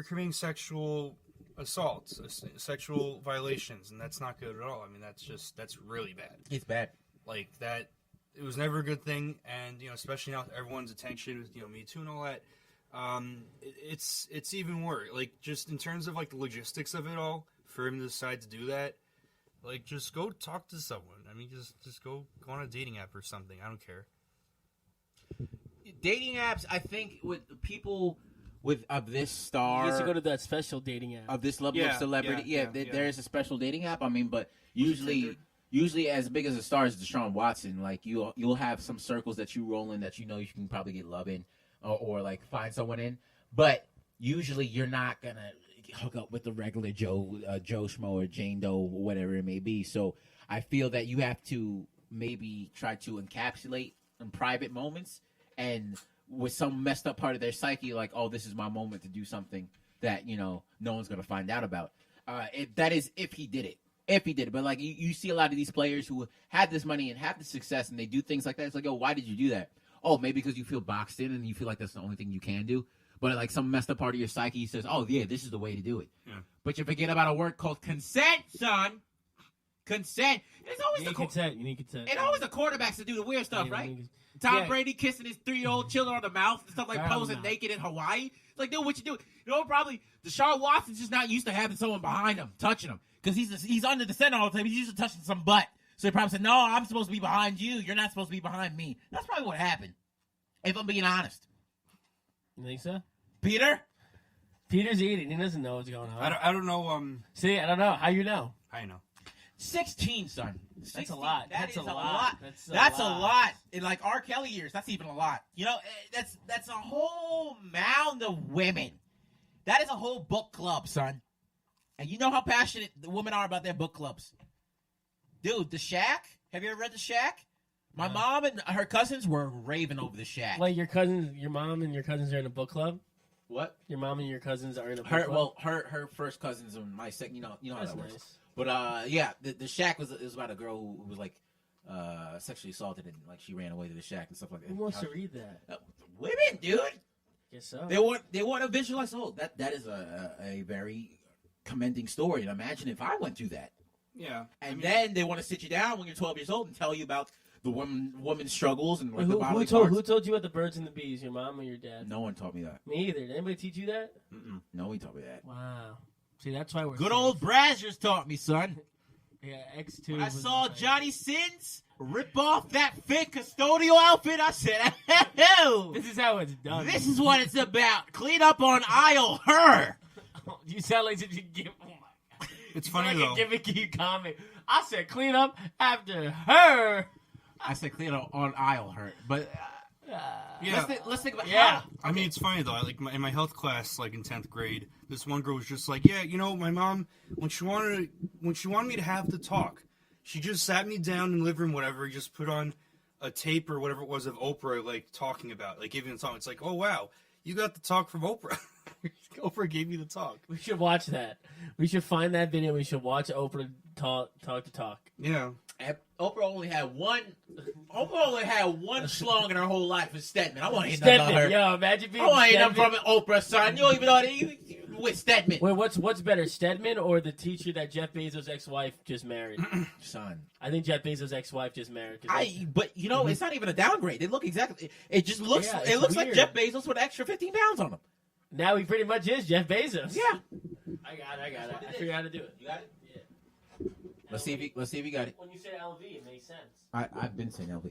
committing sexual assaults, sexual violations, and that's not good at all. I mean, that's really bad. It's bad. Like that, it was never a good thing, and especially now with everyone's attention with Me Too and all that. It's even worse. Like just in terms of like the logistics of it all, for him to decide to do that. Like, just go talk to someone. I mean, just go on a dating app or something. I don't care. Dating apps, I think, with people of this star, You used to go to that special dating app. of this level Yeah, of celebrity, yeah, there is a special dating app. I mean, but usually as big as a star as Deshaun Watson, like you'll have some circles that you roll in that you can probably get love in, or like find someone in. But usually you're not gonna hook up with the regular Joe Schmo or Jane Doe, whatever it may be. So I feel that you have to maybe try to encapsulate in private moments and with some messed up part of their psyche, like, oh, this is my moment to do something that no one's gonna find out about. That is if he did it. But like you see a lot of these players who have this money and have the success and they do things like that. It's like, oh, why did you do that? Oh, maybe because you feel boxed in and you feel like that's the only thing you can do. But like some messed up part of your psyche says, oh yeah, this is the way to do it. Yeah. But you forget about a word called consent, son. Consent. It's always You need consent. You need consent. It's always the quarterbacks that do the weird stuff, Yeah, right? you need- Tom Yeah. Brady kissing his 3-year-old children on the mouth and stuff like Right on the posing mouth. naked in Hawaii. It's like, dude, what you do? Probably Deshaun Watson's just not used to having someone behind him touching him because he's under the center all the time. He's used to touching some butt. So he probably said, "No, I'm supposed to be behind you. You're not supposed to be behind me." That's probably what happened. If I'm being honest, You think so? Peter. Peter's eating. He doesn't know what's going on. I don't know. See, I don't know. How you know? I know. 16, son. 16. That's a lot. That's That's a a lot. lot. That's a lot. In like R. Kelly years, that's even a lot. That's a whole mound of women. That is a whole book club, son. And you know how passionate the women are about their book clubs. Dude, The Shack. Have you ever read The Shack? My mom and her cousins were raving over The Shack. Like your mom and your cousins are in a book club. What? Your mom and your cousins are in a book club. Her first cousins and my second. You know how That's that works. nice. But yeah, the Shack was about a girl who was like sexually assaulted and like she ran away to the Shack and stuff like that. Who wants to read that? Women, dude. Guess so. They want to visualize. Oh, that is a very commending story. And imagine if I went through that. Yeah. And then they want to sit you down when you're 12 years old and tell you about the woman's struggles and like, Who, the bodily who parts. told you about the birds and the bees? Your mom or your dad? No one taught me that. Me either. Did anybody teach you that? No one taught me that. Wow. See, that's why we're Good safe. old Brazzers taught me, son. Yeah, X2. When I was saw like- Johnny Sins rip off that fit custodial outfit, I said, "Oh, This is how it's done. this is what it's about. Clean up on aisle her." You sound like such a give. Oh my. It's You funny sound though. like a gimmicky comic. I said clean up after her. I said clean up on aisle her, but Yeah. let's think about Yeah. I mean, it's funny though. In my health class, like in 10th grade, this one girl was just like, "Yeah, my mom when she wanted me to have the talk, she just sat me down in the living room, whatever, just put on a tape or whatever it was of Oprah, like talking about, like giving the talk. It's like, oh wow, you got the talk from Oprah. Oprah gave you the talk. We should watch that. We should find that video. We should watch Oprah talk to talk. Yeah. Oprah only had one schlong in her whole life. Is Stedman. I want to hear nothing on her. Stedman, yo, imagine being I want to hear Stedman. nothing from Oprah, son. You don't even know with Stedman. Wait, what's better, Stedman or the teacher that Jeff Bezos' ex-wife just married? Son. I think Jeff Bezos' ex-wife just married. 'Cause But you know, it's not even a downgrade. They look exactly. It just looks. Yeah, it it's looks like weird. Jeff Bezos with an extra 15 pounds on him. now he pretty much is Jeff Bezos. Yeah. I got it. I figured out how to do it. You got it. Yeah. Let's see if he got it. When you said LV, it makes sense. I've been saying LV.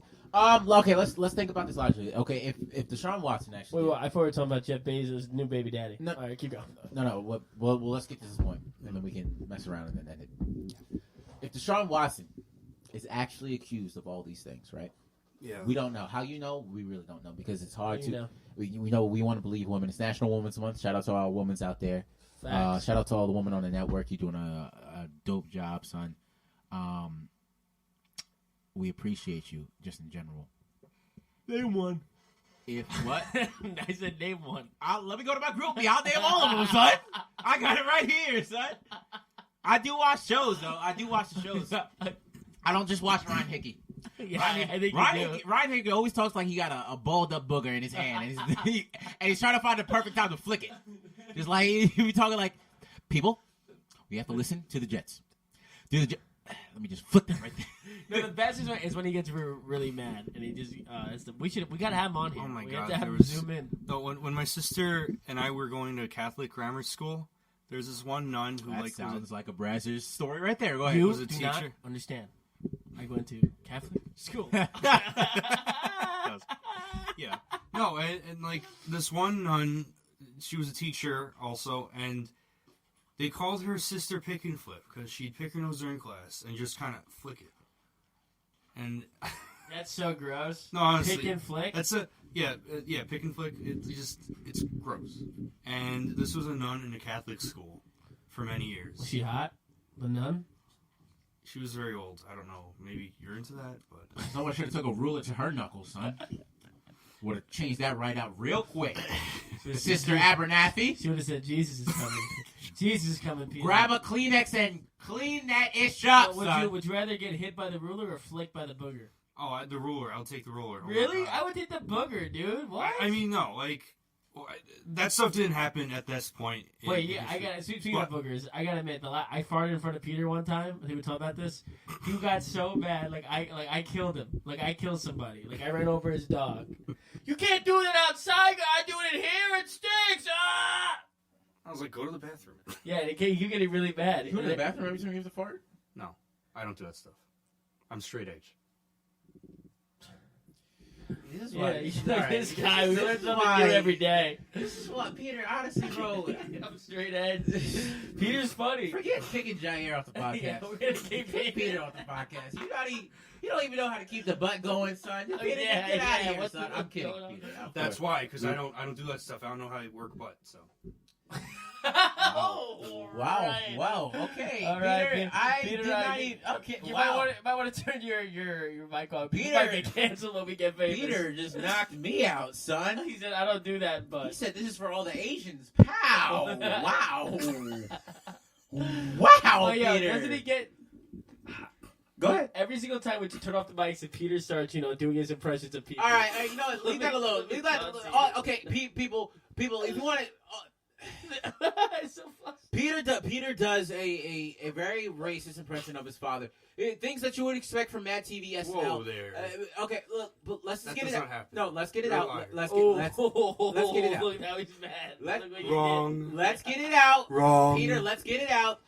Okay, let's think about this logically. Okay, if Deshaun Watson actually. Wait, I thought we were talking about Jeff Bezos' new baby daddy. No. All right, keep going. No. Well, let's get to this point, and then we can mess around and then end it. If Deshaun Watson is actually accused of all these things, right? Yeah. We don't know. How you know? We really don't know because it's hard You to. know. We know we want to believe women. It's National Women's Month. Shout out to all our women's out there. Facts. Shout out to all the women on the network. You're doing a dope job, son. We appreciate you just in general. Name one. If what? I said name one. Let me go to my group. I'll name all of them, son. I got it right here, son. I do watch shows, though. I do watch the shows. I don't just watch Ryan Hickey. Yeah, I think you do. Ryan Hickey always talks like he got a balled up booger in his hand, and he's trying to find the perfect time to flick it. Just like he be talking like, people, we have to listen to the Jets. Let me just flick that right there. No, the best is when he gets really mad and he just we gotta have him on here. Oh my we God, have to have there him was- zoom in. No, when my sister and I were going to Catholic grammar school, there's this one nun who That like sounds like a Brazzers story right there. Go ahead. You was a do not teacher. understand. I went to Catholic school. does. Yeah. No, and like this one nun, she was a teacher also, and they called her Sister Pick and Flip because she'd pick her nose during class and just kind of flick it. And That's so gross. no, honestly, Pick and flick. That's pick and flick. It's gross. And this was a nun in a Catholic school for many years. Was she hot? The nun? She was very old. I don't know. Maybe you're into that, but Someone should have took a ruler to her knuckles, son. Would have changed that right out real quick. Sister Abernathy, She would have said, Jesus is coming. Jesus is coming, Peter. grab a Kleenex and clean that ish up, son. Would you rather get hit by the ruler or flicked by the booger? the ruler. I'll take the ruler. Oh my Really? God. I would take the booger, dude. What? I mean, no, like that stuff didn't happen at this point. Wait, yeah, I got. Speaking of boogers, I gotta admit, I farted in front of Peter one time. I think we talked about this. He got so bad, I killed him. Like I killed somebody. Like I ran over his dog. You can't do that outside. I do it in here. It stinks. Ah! I was like, go to the bathroom. Yeah, and you get it really bad. You went to the bathroom every time you have to fart? No, I don't do that stuff. I'm straight edge. This is Yeah, what, like this guy. We learn something new every day. This is what, Peter, honestly, bro. I'm straight edge. Peter's funny. Forget kicking Jair off the podcast. Yeah, we're gonna keep Kick Peter off the podcast. You don't even know how to keep the butt going, son. Peter, yeah, get out of yeah, here, what's son. the- I'm kidding, going on? Peter. That's why, because I don't do that stuff. I don't know how to work butt. So Oh, Wow. right. Wow. Okay. All right, Peter, Peter, I Peter, did not even. Okay. You Wow. might want to turn your mic off. Peter- You might get canceled when we get famous. Peter just knocked me out, son. He said, "I don't do that," He but said this is for all the Asians. Pow! Wow! Wow, oh yeah, Peter. doesn't he get? Go ahead. Every single time we turn off the mics and Peter starts, doing his impressions of people. All right, you know what? Leave that alone. Leave that. Okay, people. If you want to, It's so funny. Peter does a very racist impression of his father. Things that you would expect from Mad TV SNL. Whoa there. Okay, look, but let's just That get it does out. not happen. No, let's get it You're a out. liar. Let's Oh, get it out. Look, now he's mad. Let- Look what you Wrong. Let's get it out. Wrong. Peter, let's get it out.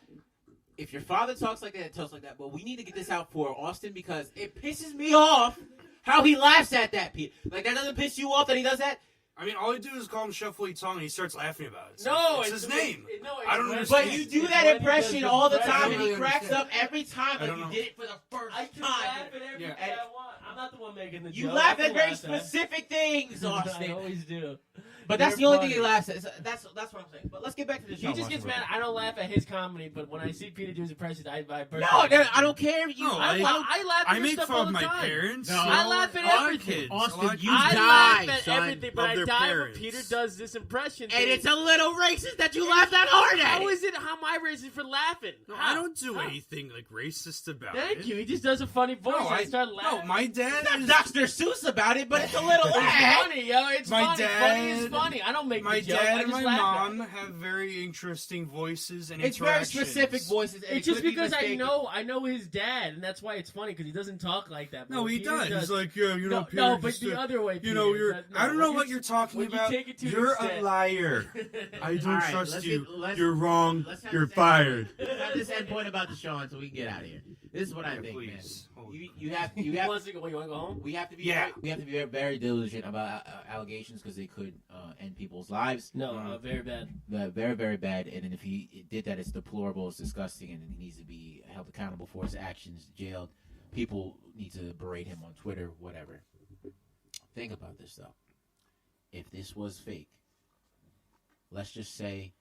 If your father talks like that, talks like that. But we need to get this out for Austin because it pisses me off how he laughs at that, Peter. Like, that doesn't piss you off that he does that? I mean, all I do is call him Shuffly Tongue, and he starts laughing about it. did. No, it's his name. No, I don't when- understand. But you do it's that when he impression does all the the time, and he impression. cracks up every time I like don't you know. did it for the first I can time. laugh at everything Yeah. I want. I'm not the one making the You joke. laugh I at can very laugh specific things, I Austin. always do. But that's You're the only thing funny. he laughs at. That's what I'm saying. But let's get back to the show. He just gets mad. I don't laugh at his comedy, but when I see Peter do his impressions, I burst No, out. I don't care. You, No, I laugh at I your make stuff fun all of the my time. parents. No. you know, I laugh at a lot of everything. kids, Austin, a lot- you I die, laugh at son, everything, but of I their die when parents. Peter does this impression. and thing. it's a little racist that you laugh that hard at. How is it? How am I racist for laughing? No, How? I don't do How? anything like racist about Thank it. you. He just does a funny voice. No, I start laughing. No, my dad dad Not is Dr. Seuss about it, but it's a little It's funny, yo. It's My funny. dad- Funny is funny. I don't make my the joke. dad I and just my laugh at mom it. have very interesting voices and It's very interactions. specific voices. and It's it just could be because mistaken. I know his dad, and that's why it's funny because he doesn't talk like that. No, But he Peter does. He's like, yeah, you know, No, Peter, no, but just, the other way. you know, Peter, you're. that- I don't know when what you're talking when you about. take it to an You're a extent. liar. I don't All right, trust let's you. get- let's- You're wrong. let's have You're this end- fired. Let's have this end point about Deshaun so we can get out of here. This is what I Yeah, think, please. man. You have He wants to go. You want to go home? we have to be Yeah. we have to be very, very diligent about allegations because they could end people's lives. No, very bad. Very, very bad. And then if he did that, it's deplorable, it's disgusting, and he needs to be held accountable for his actions, jailed. People need to berate him on Twitter, whatever. Think about this though. If this was fake, let's just say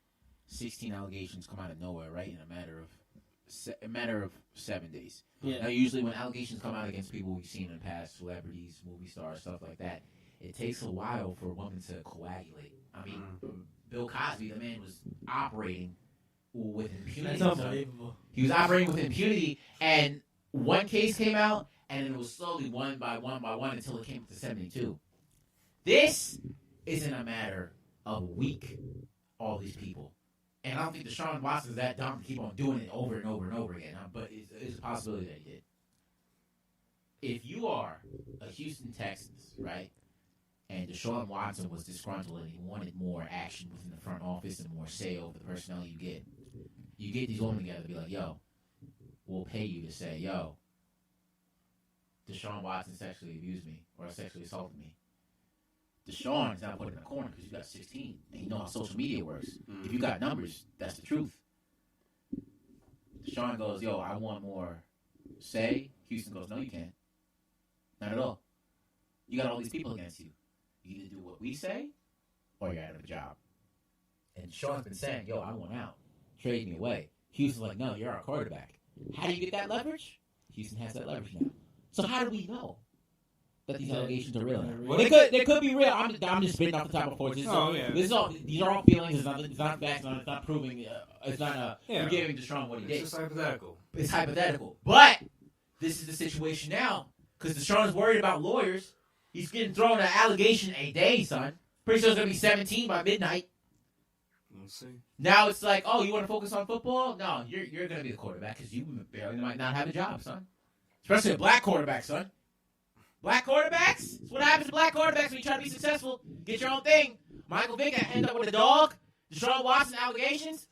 16 allegations come out of nowhere, right? In a matter of 7 days. Yeah. Now, usually when allegations come out against people we've seen in the past, celebrities, movie stars, stuff like that, it takes a while for a woman to coagulate. I mean, Bill Cosby, the man was operating with impunity. That's unbelievable. He was operating with impunity, and one case came out, and it was slowly one by one until it came to 72. This isn't a matter of a week, all these people. And I don't think Deshaun Watson's that dumb to keep on doing it over and over and over again, but it's a possibility that he did. If you are a Houston Texans, right, and Deshaun Watson was disgruntled and he wanted more action within the front office and more say over the personnel you get these women together to be like, yo, we'll pay you to say, yo, Deshaun Watson sexually abused me or sexually assaulted me. Deshaun is not put in a corner because you got 16. And you know how social media works. If you got numbers, that's the truth. Deshaun goes, yo, I want more say. Houston goes, no, you can't. Not at all. You got all these people against you. You either do what we say or you're out of a job. And Deshaun's been saying, yo, I want out. Trade me away. Houston's like, no, you're our quarterback. How do you get that leverage? Houston has that leverage now. So how do we know that these allegations are real? Well, They could be real. I'm just spitting off the top of force. These are all feelings. It's not facts. It's not proving. It's not Yeah. giving Deshaun what he did. It's just hypothetical. It's hypothetical. But this is the situation now because Deshaun's worried about lawyers. He's getting thrown an allegation a day, son. Pretty sure it's going to be 17 by midnight. We'll see. Now it's like, oh, you want to focus on football? No, you're going to be the quarterback because you barely might not have a job, son. Especially a black quarterback, son. Black quarterbacks? That's what happens to black quarterbacks when you try to be successful. Get your own thing. Michael Vick end up with a dog. Deshaun Watson allegations.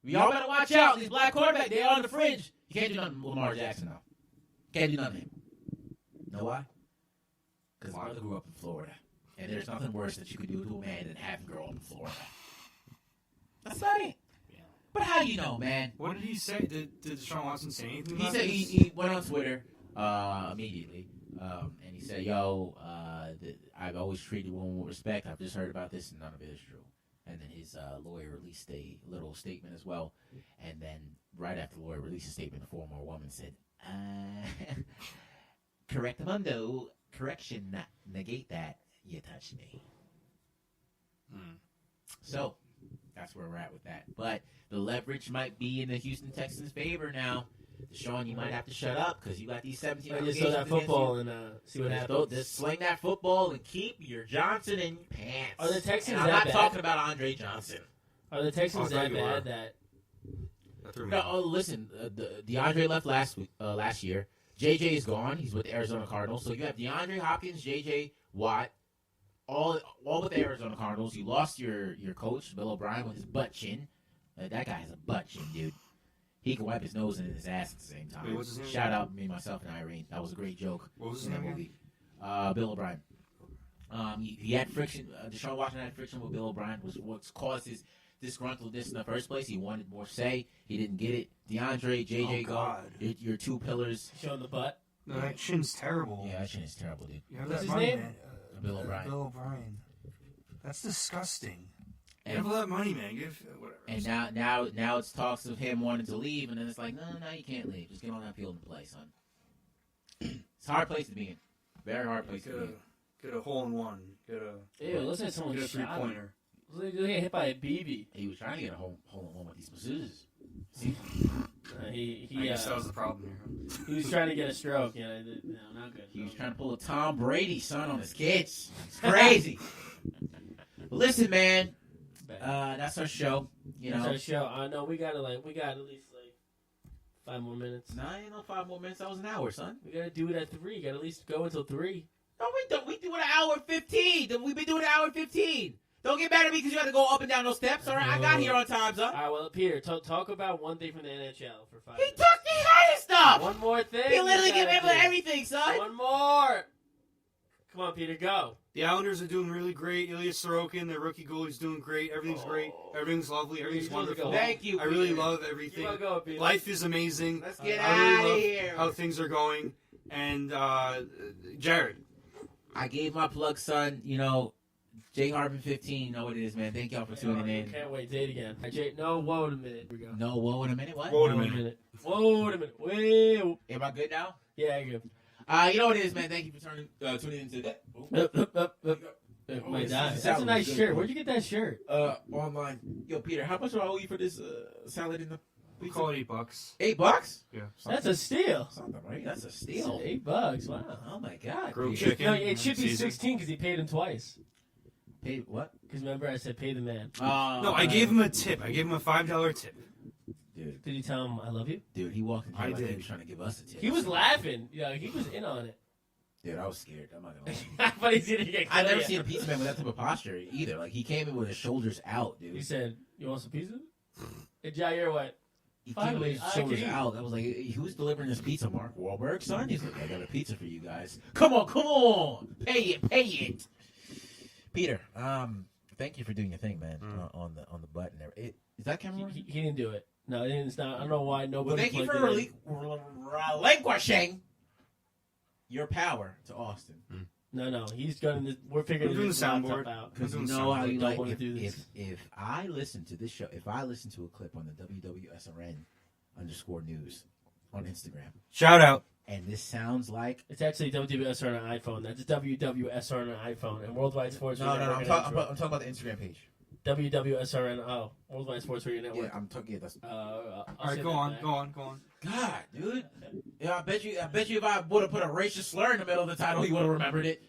We all better watch out. These black quarterbacks, they are on the fringe. You can't do nothing with Lamar Jackson now. Can't do nothing. Know why? Because Martha grew up in Florida. And there's nothing worse that you could do to a man than have him grow up in Florida. That's about it. But how do you know, man? What did he say? Did Deshaun Watson say anything He about said this? he went on Twitter immediately, and he said, "Yo, I've always treated women with respect. I've just heard about this, and none of it is true." And then his lawyer released a little statement as well. And then right after the lawyer released a statement, the former woman said, "Correctamundo, correction, negate that. You touched me." So that's where we're at with that. But the leverage might be in the Houston Texans' favor now. Deshaun, you might have to shut up because you got these 17 Just allegations throw that against football you. and see what Just happens. Just sling that football and keep your Johnson in your pants. Are the Texans And I'm that not bad? talking about Andre Johnson. Are the Texans Oh, I thought that you were. bad that That threw me No, off. listen. DeAndre left last year. JJ is gone. He's with the Arizona Cardinals. So you have DeAndre Hopkins, JJ Watt, all with the Arizona Cardinals. You lost your coach, Bill O'Brien, with his butt chin. That guy has a butt chin, dude. He can wipe his nose and his ass at the same time. Wait, what's his name? Shout out me, myself, and Irene. That was a great joke. What was his in that name movie? Bill O'Brien. He had friction. Deshaun Watson had friction with Bill O'Brien, was what caused his disgruntledness in the first place. He wanted more say. He didn't get it. DeAndre, JJ, Oh, God. your two pillars. showing the butt? No, that chin's terrible. Yeah, that shit is terrible, dude. You have What's that his money, name? man. Bill O'Brien. Bill O'Brien. That's disgusting. You And, have all that money, man. Give whatever. and now it's talks of him wanting to leave, and then it's like, no, you can't leave. Just get on that field and play, son. It's a hard place to be in. Very hard place to be in. Get a hole in one. Get Ew, looks like someone a shot him. 3-pointer. Looks like they get hit by a BB. He was trying to get a hole in one with these masseuses. See? He I guess that was the problem here. he was trying to get a stroke. Yeah, no, not good. He was trying to pull a Tom Brady, son, on his kids. It's crazy. Listen, man. That's our show. That's our show. No, we got at least 5 more minutes. No, ain't no 5 more minutes. That was an hour, son. We gotta do it at 3. Got to at least go until 3. No, we don't. We do it an hour 15. We've been doing an hour 15. Don't get mad at me because you got to go up and down those steps. All right, I got here on time, son. All right, well, Peter, talk about one thing from the NHL for 5 He minutes. took the higher stuff. One more thing. He literally you gave gotta do. everything, son. One more. Come on, Peter, go. The Islanders are doing really great. Ilya Sorokin, their rookie goalie's doing great. Everything's great. Everything's lovely. Everything's You're supposed to wonderful. go. Thank you. I really Peter. love You everything. want to go, Peter? Life is amazing. Let's get I really out of love here. how things are going. And Jared, I gave my plug, son. J Harbin 15. You know what it is, man. Thank y'all for tuning in. Can't wait. Say it again. No, whoa, a minute. Here we go. No, whoa in a minute. What? Whoa in a Whoa, minute. Whoa, a minute. Whoa. Am I good now? Yeah, good. You know what it is, man. Thank you for tuning into that. My this God. is That's a salad. nice Good. shirt. Where'd you get that shirt? Online. Yo, Peter, how much do I owe you for this salad in the we pizza? call it $8. $8? Yeah. That's a steal. Something, right? That's a steal. $8. Wow. Oh my God. Grilled Peter. chicken. No, it should be seasoned. 16 because he paid him twice. Paid what? Because remember I said pay the man. No, I gave him a tip. I gave him a $5 tip. Dude, Did he tell him I love you? he walked in here I like did. he was trying to give us a tip. He was laughing. Yeah, he was in on it. Dude, I was scared. I'm not gonna lie. But he's gonna get I've never killed. seen a pizza man with that type of posture either. Like, he came in with his shoulders out, dude. He said, "You want some pizza?" And Jair went, He came with his "Finally, I shoulders can eat." out. I was like, who's delivering this pizza, Mark Wahlberg, son? He's like, I got a pizza for you guys. Come on. Pay it. Peter, thank you for doing your thing, man, on the button there. Is that camera working? He didn't do it. No, it's not. I don't know why nobody. Well, thank you for plugged it in. relinquishing your power to Austin. No, he's going to. We're figuring We're doing this the laptop soundboard. out. Because you Doing know how soundboard. you Don't like wanna do this. if I listen to this show, if I listen to a clip on the WWSRN_news on Instagram, Shout out. and this sounds like It's actually WWSR on an iPhone. That's WWSR on an iPhone. And Worldwide Sports no, Radio I'm Network. talking about the Instagram page. WWSRN. Worldwide Sports Radio Network. Yeah, I'm talking. Yeah, that's I'll All right, say go that on, back. go on. God, dude. Yeah, I bet you if I would have put a racist slur in the middle of the title, you would have remembered it.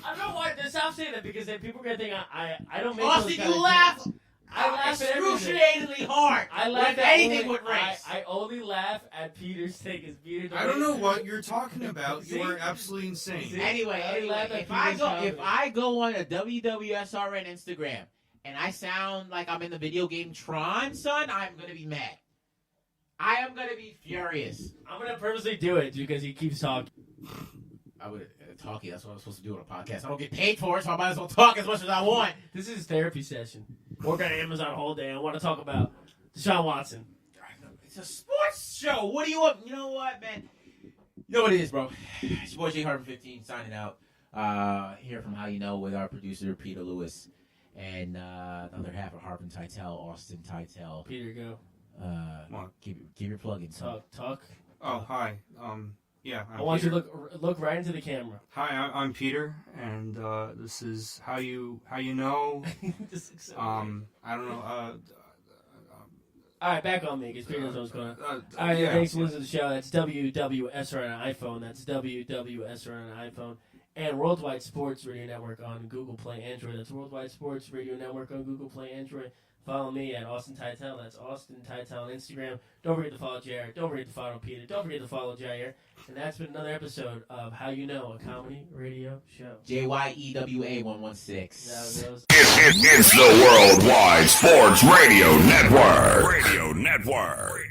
I don't know why. Stop saying that because then people are gonna think I don't make. Austin, those you kind of laugh. jokes. I laugh at everything. excruciatingly hard. I laugh with at anything only, with race. I only laugh at Peter's thing because Peter. I don't know what you're talking about. See? You are absolutely insane. See? Anyway, laugh at if I Peter's go comedy. on a WWSRN Instagram and I sound like I'm in the video game Tron, son, I'm gonna be mad. I am gonna be furious. I'm gonna purposely do it because he keeps talking. I would talking. That's what I'm supposed to do on a podcast. I don't get paid for it, so I might as well talk as much as I want. This is his therapy session. Work on Amazon all day. I want to talk about Deshaun Watson. It's a sports show. What do you want? You know what, man? You know what it is, bro. It's your boy J Harbin 15 signing out. Here from How You Know with our producer Peter Lewis and the other half of Harbin Titel, Austin Titel. Peter, go. Keep your plug in. Talk. Oh, hi. Yeah, I'm I want Peter. you to look right into the camera. Hi, I'm Peter, and this is how you know. I don't know. All right, back on me because Peter knows what's going on. All right, yeah. thanks for listening to the show. That's WWSR on an iPhone. That's WWSR on an iPhone. And Worldwide Sports Radio Network on Google Play Android. That's Worldwide Sports Radio Network on Google Play Android. Follow me at Austin Titel. That's Austin Titel on Instagram. Don't forget to follow Jared. Don't forget to follow Peter. Don't forget to follow Jair. And that's been another episode of How You Know, a comedy radio show. JYEWA 116. That goes. It's the Worldwide Sports Radio Network. Radio Network.